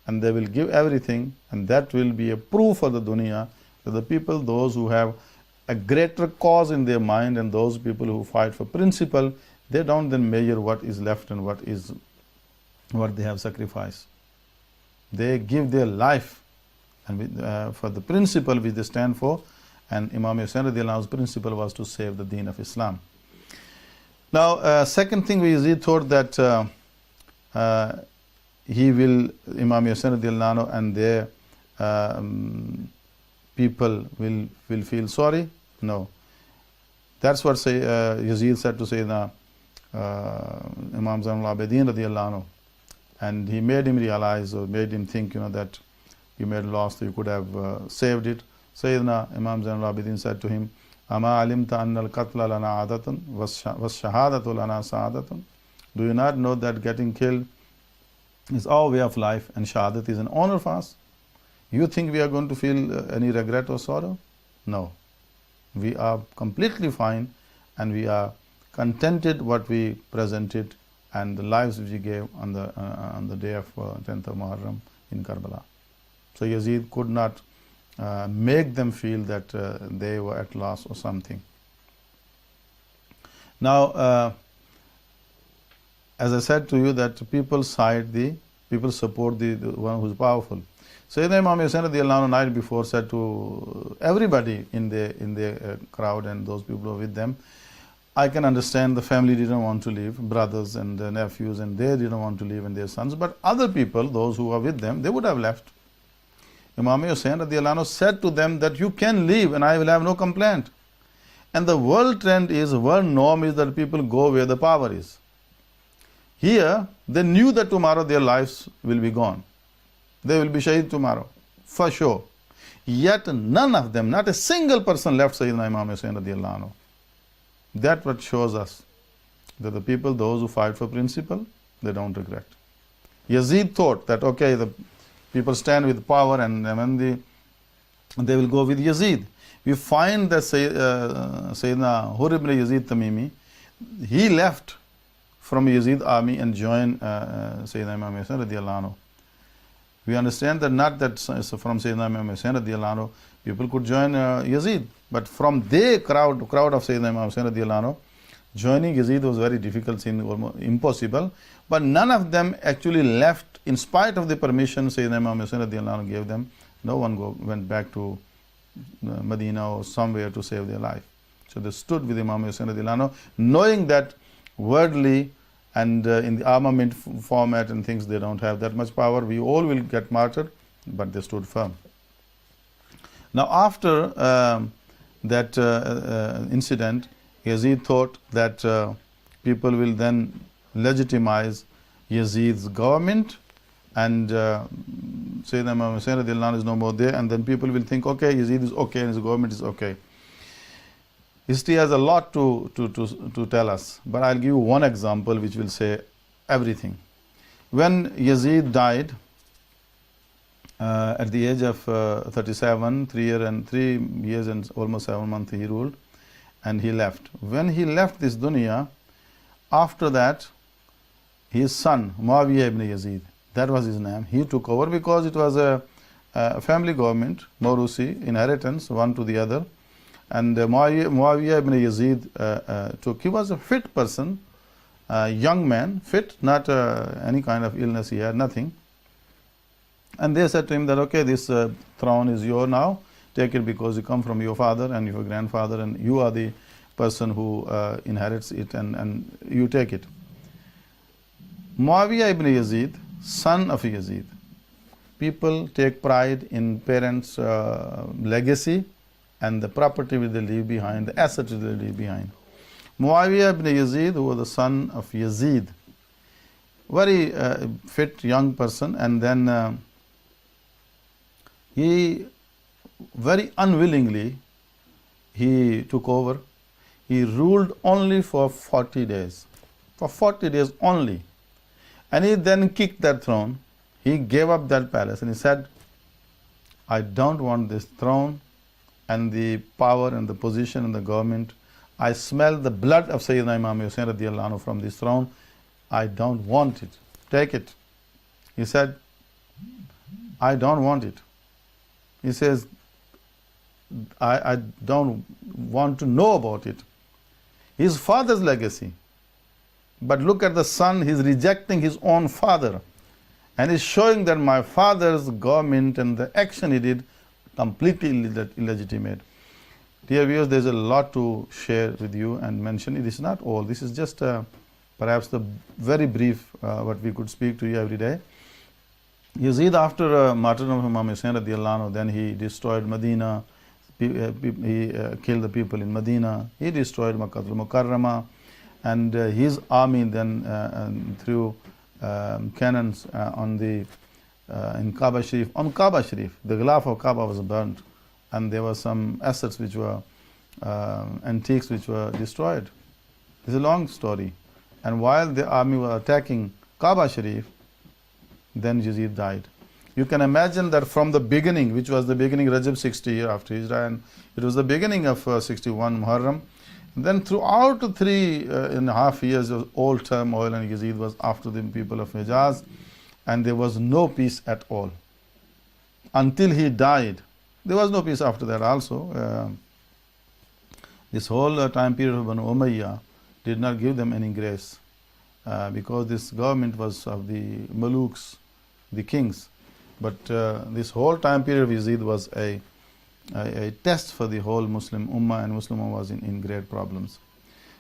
and they will give everything, and that will be a proof for the dunya that the people, those who have a greater cause in their mind, and those people who fight for principle, they don't then measure what is left and what they have sacrificed. They give their life and for the principle which they stand for, and Imam Hussain radiallahu anhu's principle was to save the deen of Islam. Now, second thing, Yazid thought that Imam Hussain radiallahu anhu and their people will feel sorry. No. That's what Yazid said to Sayyidina Imam Zainul Abidin radiallahu anhu. And he made him realize, or made him think, that you made a loss, so you could have saved it. Sayyidina Imam Zainul Abidin said to him, Ama alimta anna al-qatla lana adatun was shahadatu lana sa'adatun. Do you not know that getting killed is our way of life, and shahadat is an honor for us? You think we are going to feel any regret or sorrow? No. We are completely fine, and we are contented what we presented and the lives which we gave on the day of 10th of Muharram in Karbala. So Yazid could not make them feel that they were at loss or something. Now, as I said to you, that people support the one who is powerful. Sayyidina Imam Hussain radiallahu anhu night before said to everybody in the crowd and those people who were with them, I can understand the family didn't want to leave, brothers and nephews, and they didn't want to leave, and their sons, but other people, those who were with them, they would have left. Imam Hussain radiallahu anhu said to them that you can leave and I will have no complaint. And the world norm is that people go where the power is. Here, they knew that tomorrow their lives will be gone. They will be shaheed tomorrow, for sure. Yet none of them, not a single person left Sayyidina Imam Hussain radiallahu anhu. That's what shows us that the people, those who fight for principle, they don't regret. Yazid thought that, okay, the people stand with power, and when they will go with Yazid. We find that Sayyidina Hur ibn Yazid Tamimi, he left from Yazid army and joined Sayyidina Imam Hussain radiallahu anhu. We understand that not that from Sayyidina Imam Hussain radiallahu anhu, people could join Yazid, but from their crowd of Sayyidina Imam Hussain radiallahu anhu, joining Yazid was very difficult, almost impossible. But none of them actually left, in spite of the permission Sayyidina Imam Hussain radiallahu anhu gave them. No one went back to Medina or somewhere to save their life. So they stood with Imam Hussain radiallahu anhu, knowing that worldly and in the armament format and things, they don't have that much power. We all will get martyred, but they stood firm. Now, after that incident, Yazid thought that people will then legitimize Yazid's government, and Sayyidina Imam Hussain radiallahu anhu is no more there, and then people will think, okay, Yazid is okay and his government is okay. History has a lot to tell us, but I'll give you one example which will say everything. When Yazid died at the age of 37, 3 years and almost 7 months he ruled, and he left. When he left this dunya, after that, his son Muawiyah ibn Yazid, that was his name, he took over, because it was a family government, Mawrusi, inheritance, one to the other. And Muawiyah ibn Yazid took. He was a fit person, young man, fit, not any kind of illness he had, nothing. And they said to him that, okay, this throne is yours now, take it, because you come from your father and your grandfather, and you are the person who inherits it, and you take it. Muawiyah ibn Yazid, son of Yazid. People take pride in parents' legacy and the property which they leave behind, the assets they leave behind. Muawiyah ibn Yazid, who was the son of Yazid, very fit young person, and then he very unwillingly he took over. He ruled only for 40 days. For 40 days only. And he then kicked that throne. He gave up that palace and he said, I don't want this throne and the power and the position and the government. I smell the blood of Sayyidina Imam Hussain radiallahu anhu from this throne. I don't want it. Take it. He said, I don't want it. He says, I don't want to know about it. His father's legacy. But look at the son, he's rejecting his own father. And he's showing that my father's government and the action he did completely illegitimate. Dear viewers, there's a lot to share with you and mention. It is not all. This is just perhaps the very brief what we could speak to you every day. Yazid, after martyrdom of Imam Hussain radiallahu anhu, then he destroyed Medina. He killed the people in Medina. He destroyed Makkah al-Mukarramah. And his army then threw cannons in Kaaba Sharif. On Kaaba Sharif, the Ghilaf of Kaaba was burnt, and there were some assets which were antiques which were destroyed. It's a long story. And while the army was attacking Kaaba Sharif, then Yazid died. You can imagine that from the beginning, which was the beginning Rajab 60 year after Hijrah, and it was the beginning of 61 Muharram. Then throughout 3.5 years of all turmoil, and Yazid was after the people of Hijaz, and there was no peace at all. Until he died, there was no peace after that also. This whole time period of Banu Umayyah did not give them any grace, because this government was of the Maluks, the kings. But this whole time period of Yazid was a test for the whole Muslim Ummah, and Muslim Ummah was in great problems.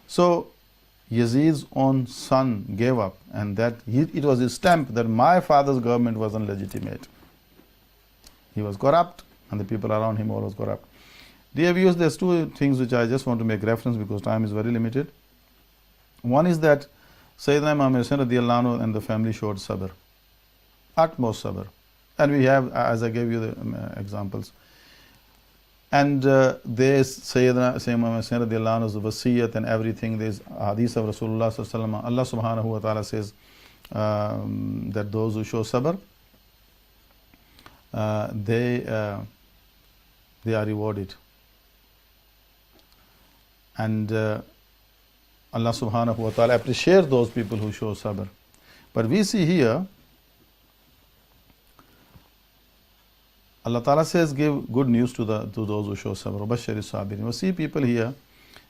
So Yazid's own son gave up, and that it was his stamp that my father's government was illegitimate. He was corrupt, and the people around him all was corrupt. Dear viewers, there's two things which I just want to make reference because time is very limited. One is that Sayyidina Imam Hussain radiallahu anhu and the family showed sabr, utmost sabr. And we have, as I gave you the examples. And there's Sayyidina Imam Hussain radiallahu anhu's wasiyat and everything. There's hadith of Rasulullah sallallahu alaihi wasallam. Allah subhanahu wa ta'ala says that those who show sabr, they are rewarded. And Allah subhanahu wa ta'ala appreciates those people who show sabr. But we see here, Allah Ta'ala says, give good news to those who show sabr. Bashari sabirin. We see people here,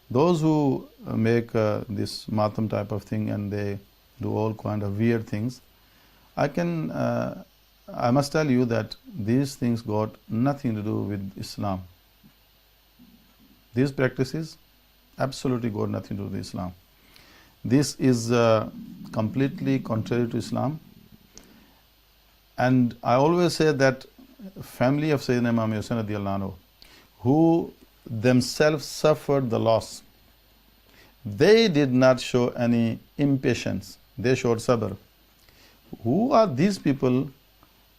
those who make this matam type of thing, and they do all kind of weird things. I must tell you that these things got nothing to do with Islam. These practices absolutely got nothing to do with Islam. This is completely contrary to Islam. And I always say that family of Sayyidina Imam Hussain radiallahu anhu, who themselves suffered the loss, they did not show any impatience. They showed sabr. Who are these people?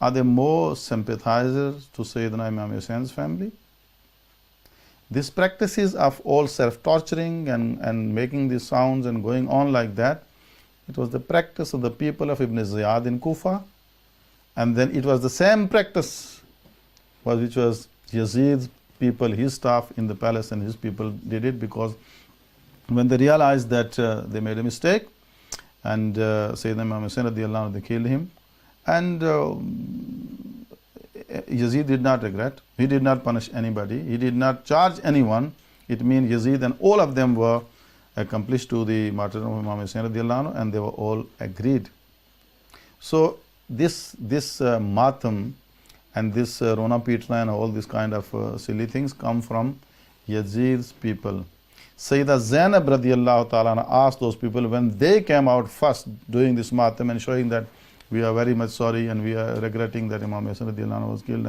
Are they more sympathizers to Sayyidina Imam Hussain's family? These practices of all self-torturing and making these sounds and going on like that, it was the practice of the people of Ibn Ziyad in Kufa. And then it was the same practice which was Yazid's people, his staff in the palace, and his people did it because when they realized that they made a mistake, and Sayyidina Imam Hussain radiallahu anhu, they killed him, and Yazid did not regret. He did not punish anybody. He did not charge anyone. It means Yazid and all of them were accomplished to the martyrdom of Imam Hussain radiallahu anhu, and they were all agreed. So this matam and this Rona Pitra and all these kind of silly things come from Yazid's people. Sayyidah Zainab radiallahu ta'ala asked those people when they came out first doing this matam and showing that we are very much sorry and we are regretting that Imam Hussain radiallahu anhu was killed,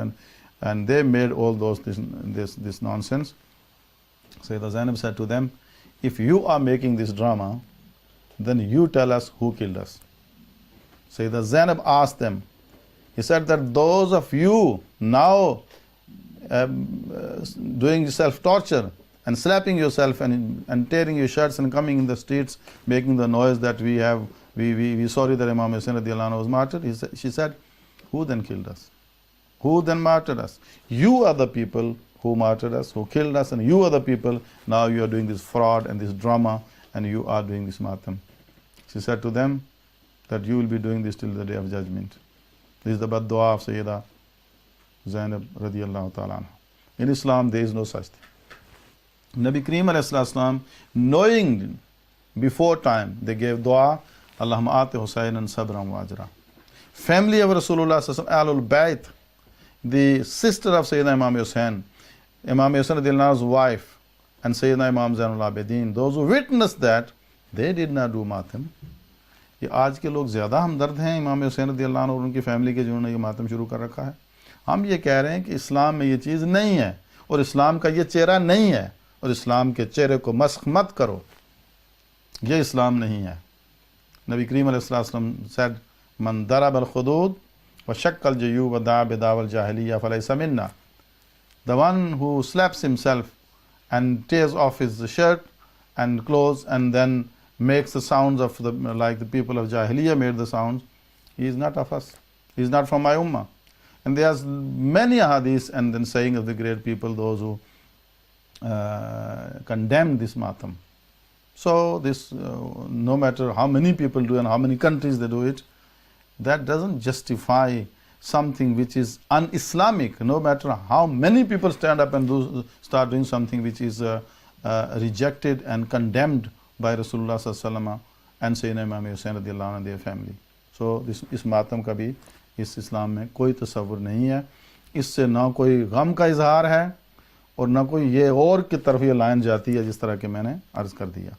and they made all this nonsense. Sayyidah Zainab said to them, if you are making this drama, then you tell us who killed us. Sayyidah Zainab asked them, he said that those of you now doing self-torture and slapping yourself and tearing your shirts and coming in the streets making the noise that we sorry that Imam Hussain radiallahu anhu was martyred. She said, who then killed us? Who then martyred us? You are the people who martyred us, who killed us, and you other people, now you are doing this fraud and this drama, and you are doing this matam. She said to them that you will be doing this till the day of judgment. This is the bad dua of Sayyida Zainab radiallahu ta'ala anha. In Islam, there is no such thing. Nabi Kareem alayhi salam, knowing before time, they gave dua, Allahumma ati Husainan sabran wa ajra. Family of Rasulullah sallallahu alaihi wasallam, Ahlul Bayt, the sister of Sayyidina Imam Hussain, Imam Hussain radiallahu anhu's wife, and Sayyidina Imam Zainul Abidin, those who witnessed that, they did not do matam. ये आज के लोग ज़्यादा हमदर्द हैं इमाम हुसैन रज़ियल्लाहु अन्हु और उनकी फैमिली के, जिन्होंने ये मातम शुरू कर रखा है। हम ये कह रहे हैं कि इस्लाम में ये चीज़ नहीं है और इस्लाम का ये चेहरा नहीं है, और इस्लाम के चेहरे को मस्ख मत करो, ये इस्लाम नहीं है। नबी करीम अलैहिस्सलाम said, मन दरब अल खुदूद व शक्कल जयूब व दा बिदावल जाहिलिया फलैसा मिन्ना. The one who slaps himself and tears off his shirt and clothes and then makes the sounds of like the people of Jahiliyyah made the sounds, he is not of us. He is not from my ummah. And there's many hadiths and then saying of the great people, those who condemn this matam. So this, no matter how many people do and how many countries they do it, that doesn't justify something which is un-Islamic. No matter how many people stand up and start doing something which is rejected and condemned by Rasulullah sallallahu alaihi wasallam and Sayyidina Imam Hussain radiallahu anhu and their family. So इस मातम का भी इस इस्लाम में कोई तसव्वुर नहीं है, इससे ना कोई गम का इजहार है और ना कोई ये और की तरफ ये लाइन जाती है, जिस तरह के मैंने अर्ज़ कर दिया।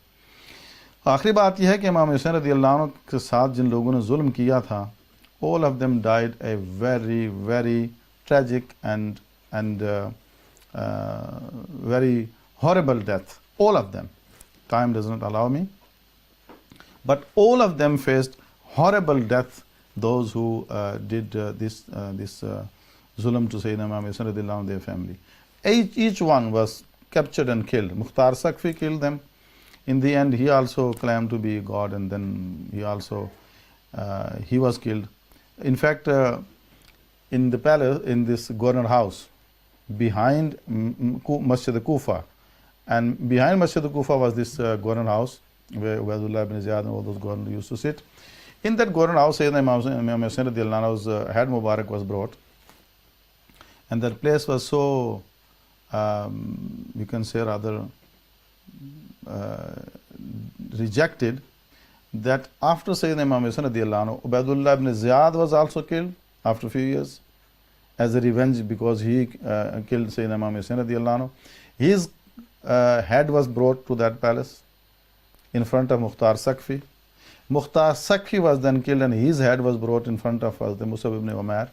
आखिरी बात यह है कि इमाम हुसैन रदियल्लाहु अन्हु के साथ जिन लोगों ने जुल्म किया था, all of them died a very very tragic and very horrible death. All of them. Time does not allow me, but all of them faced horrible death. Those who did this zulm to Sayyidina Imam Hussain radiallahu anhu, their family. Each one was captured and killed. Mukhtar Sakfi killed them. In the end, he also claimed to be God, and then he also he was killed. In fact, in the palace, in this governor house, behind Masjid Kufa, and behind Masjid Kufa was this governor house where Ubaydullah ibn Ziyad and all those governors used to sit. In that governor house, Sayyidina Imam Hussain radiallahu anhu's head Mubarak was brought, and that place was so, you can say rather, rejected, that after Sayyidina Imam Hussain radiallahu anhu, Ubaydullah ibn Ziyad was also killed after a few years as a revenge because he killed Sayyidina Imam Hussain radiallahu anhu. His head was brought to that palace in front of Mukhtar Sakfi. Mukhtar Sakfi was then killed and his head was brought in front of the Musab ibn Umair.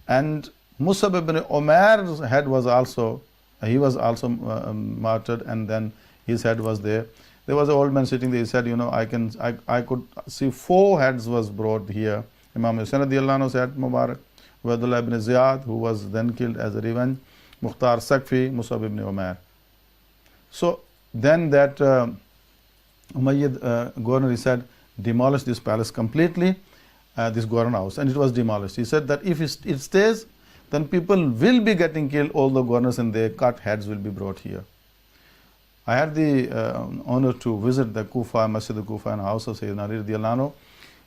And Musab ibn Umair's head was also, he was also martyred, and then his head was there. There was an old man sitting there. He said, you know, I could see 4 heads was brought here. Imam Hussain radiallahu anhu's head Mubarak, Ubaydullah ibn Ziyad, who was then killed as a revenge, Mukhtar Sakfi, Musab ibn Umair. So then that Umayyad governor, he said, demolish this palace completely, this governor house, and it was demolished. He said that if it stays, then people will be getting killed, all the governors, and their cut heads will be brought here. I had the honor to visit the Kufa, Masjid Kufa, and house of Sayyidina Ali radiallahu anhu.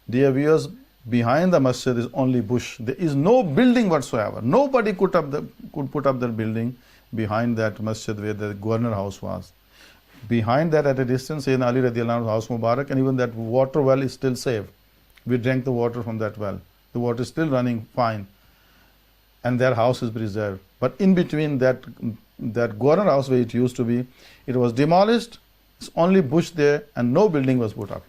Dear viewers, behind the masjid is only bush. There is no building whatsoever. Nobody could put up their building behind that masjid where the governor house was. Behind that, at a distance, Sayyidina Ali radiallahu anhu's house Mubarak, and even that water well is still safe. We drank the water from that well. The water is still running fine, and their house is preserved. But in between that governor house where it used to be, it was demolished. It's only bush there, and no building was put up.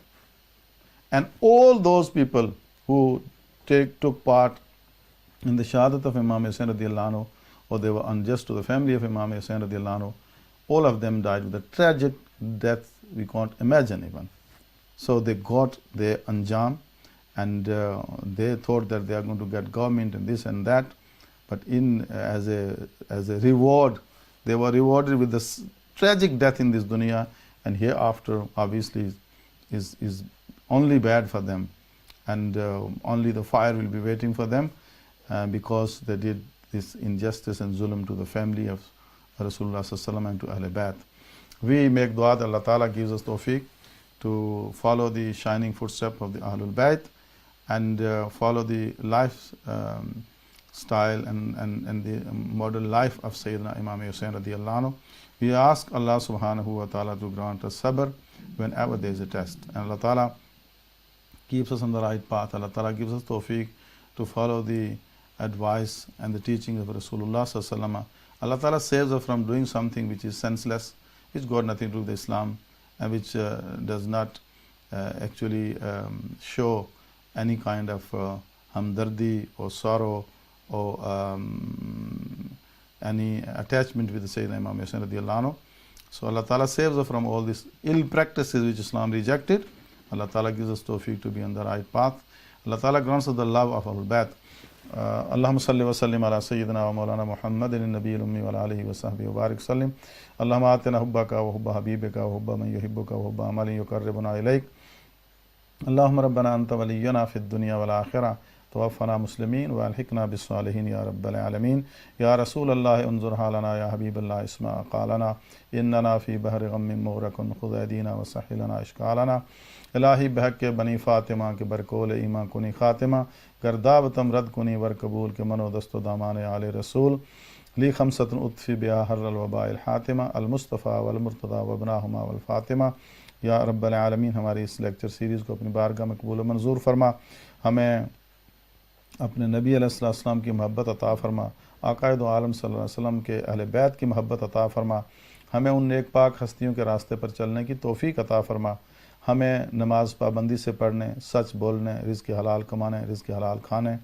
And all those people who took part in the Shahadat of Imam Hussain radiallahu anhu, or they were unjust to the family of Imam Hussain radiallahu anhu, all of them died with a tragic death we can't imagine even. So they got their anjam, and they thought that they are going to get government and this and that, but as a reward, they were rewarded with this tragic death in this dunya, and hereafter obviously is only bad for them, and only the fire will be waiting for them, because they did this injustice and zulm to the family of Rasulullah sallallahu and to Ahl Bayt. We make dua that Allah Ta'ala gives us tawfiq to follow the shining footsteps of the Ahlul Bayt and follow the life style and the model life of Sayyidina Imam Hussain radiyallahu anhu. We ask Allah subhanahu wa ta'ala to grant us sabr whenever there is a test. And Allah Ta'ala keeps us on the right path. Allah Ta'ala gives us tawfiq to follow the advice and the teaching of Rasulullah sallallahu alaihi wasallam. Allah Ta'ala saves us from doing something which is senseless, which got nothing to do with Islam, and which does not actually show any kind of hamdardi or sorrow or any attachment with the Sayyidina Imam Hussain radiyallahu anhu. So Allah Ta'ala saves us from all these ill practices which Islam rejected. Allah Ta'ala gives us tawfiq to be on the right path. Allah Ta'ala grants us the love of Ahlul Bayt. Allahumma salli wa sallim ala Sayyidina wa Mawlana Muhammadin an-Nabiyil Ummi wa ala alihi wa sahbihi wa barik sallim. Allahumma atina hubbaka wa hubba habibika wa hubba man yuhibbuka wa hubba amalin yuqarribuna ilayk. Allahumma rabbana anta waliyyuna fid dunya wal akhirah. توفنا مسلمين والحقنا بالصالحين يا رب العالمين يا رسول الله انظر حالنا يا حبيب الله اسمع قالنا إننا في بحر غم مغرق خذ أيدينا وسهل لنا إشكالنا الہی بحق کے بنی فاطمہ کے برکول ایمان کنی خاتمہ گردابتم رد کنی ور قبول کے منو دست و دامان آل رسول لی خمسۃ اطفی بها حر الوباء الحاتمہ المصطفیٰ والمرتضیٰ وابناہما والفاطمہ یا رب العالمین. ہماری اس لیکچر سیریز کو اپنی بارگاہ میں قبول و منظور فرما. ہمیں اپنے نبی علیہ السلام کی محبت عطا فرما. آقائے دو عالم صلی اللہ علیہ وسلم کے اہل بیت کی محبت عطا فرما. ہمیں ان نیک پاک ہستیوں کے راستے پر چلنے کی توفیق عطا فرما. ہمیں نماز پابندی سے پڑھنے، سچ بولنے، رزق حلال کمانے، رزق حلال کھانے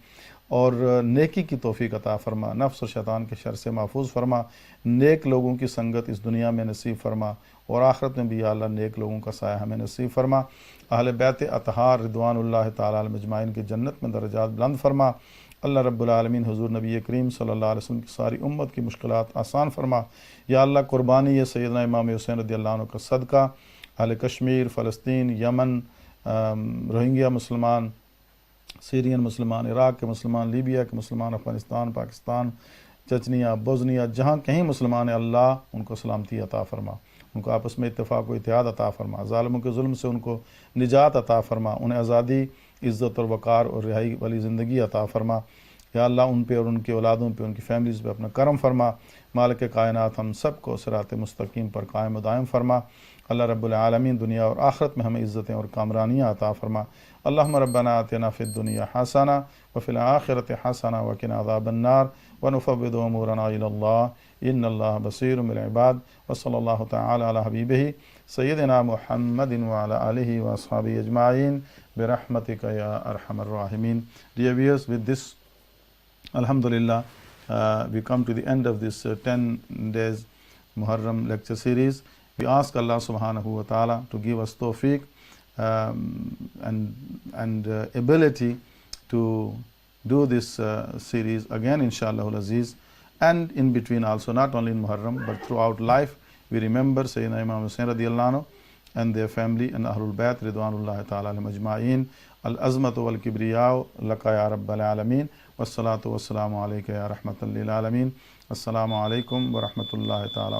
اور نیکی کی توفیق عطا فرما. نفس اور شیطان کے شر سے محفوظ فرما. نیک لوگوں کی سنگت اس دنیا میں نصیب فرما اور آخرت میں بھی یا اللہ نیک لوگوں کا سایہ ہمیں نصیب فرما. اہل بیت اطہار رضوان اللہ تعالیٰ علیہ مجمعین کی جنت میں درجات بلند فرما. اللہ رب العالمین حضور نبی کریم صلی اللہ علیہ وسلم کی ساری امت کی مشکلات آسان فرما. یا اللہ قربانی یہ سیدنا امام حسین رضی اللہ عنہ کا صدقہ اہل کشمیر، فلسطین، یمن، روہنگیا مسلمان، سیرین مسلمان، عراق کے مسلمان، لیبیا کے مسلمان، افغانستان، پاکستان، چچنیا، بوزنیا، جہاں کہیں مسلمان ہیں اللہ ان کو سلامتی عطا فرما. ان کو آپس میں اتفاق و اتحاد عطا فرما. ظالموں کے ظلم سے ان کو نجات عطا فرما. انہیں آزادی، عزت اور وقار اور رہائی والی زندگی عطا فرما. یا اللہ ان پہ اور ان کی اولادوں پہ، ان کی فیملیز پہ اپنا کرم فرما. مالک کائنات ہم سب کو صراط مستقیم پر قائم و دائم فرما. اللہ رب العالمین دنیا اور آخرت میں ہمیں عزتیں اور کامرانیاں عطا فرما. اللہم ربنا آتنا فی الدنیا حسنہ وفی الآخرۃ حسنہ وقنا عذاب النار ونفوض امورنا الی اللہ ان اللہ بصیر بالعباد. وصلی اللہ تعالی علی حبیبہ سیدنا محمد وعلی آلہ واصحابہ اجمعین برحمتک یا ارحم الراحمین. Dear viewers, with this, alhamdulillah, we come to the end of this 10 days Muharram lecture series. We ask Allah subhanahu wa ta'ala to give us tawfiq and ability to do this series again, inshallah al-aziz, and in between also, not only in Muharram but throughout life, we remember Sayyidina Imam Hussain radiyallahu anhu and their family and Ahlul Bayt ridwanullahi ta'ala alayhim ajma'in. Al-azmatu wal-kibriya'u laka ya rabbal alameen. Wassalatu wassalamu alayka ya rahmatan lil alameen. Assalamu alaikum wa rahmatullahi ta'ala.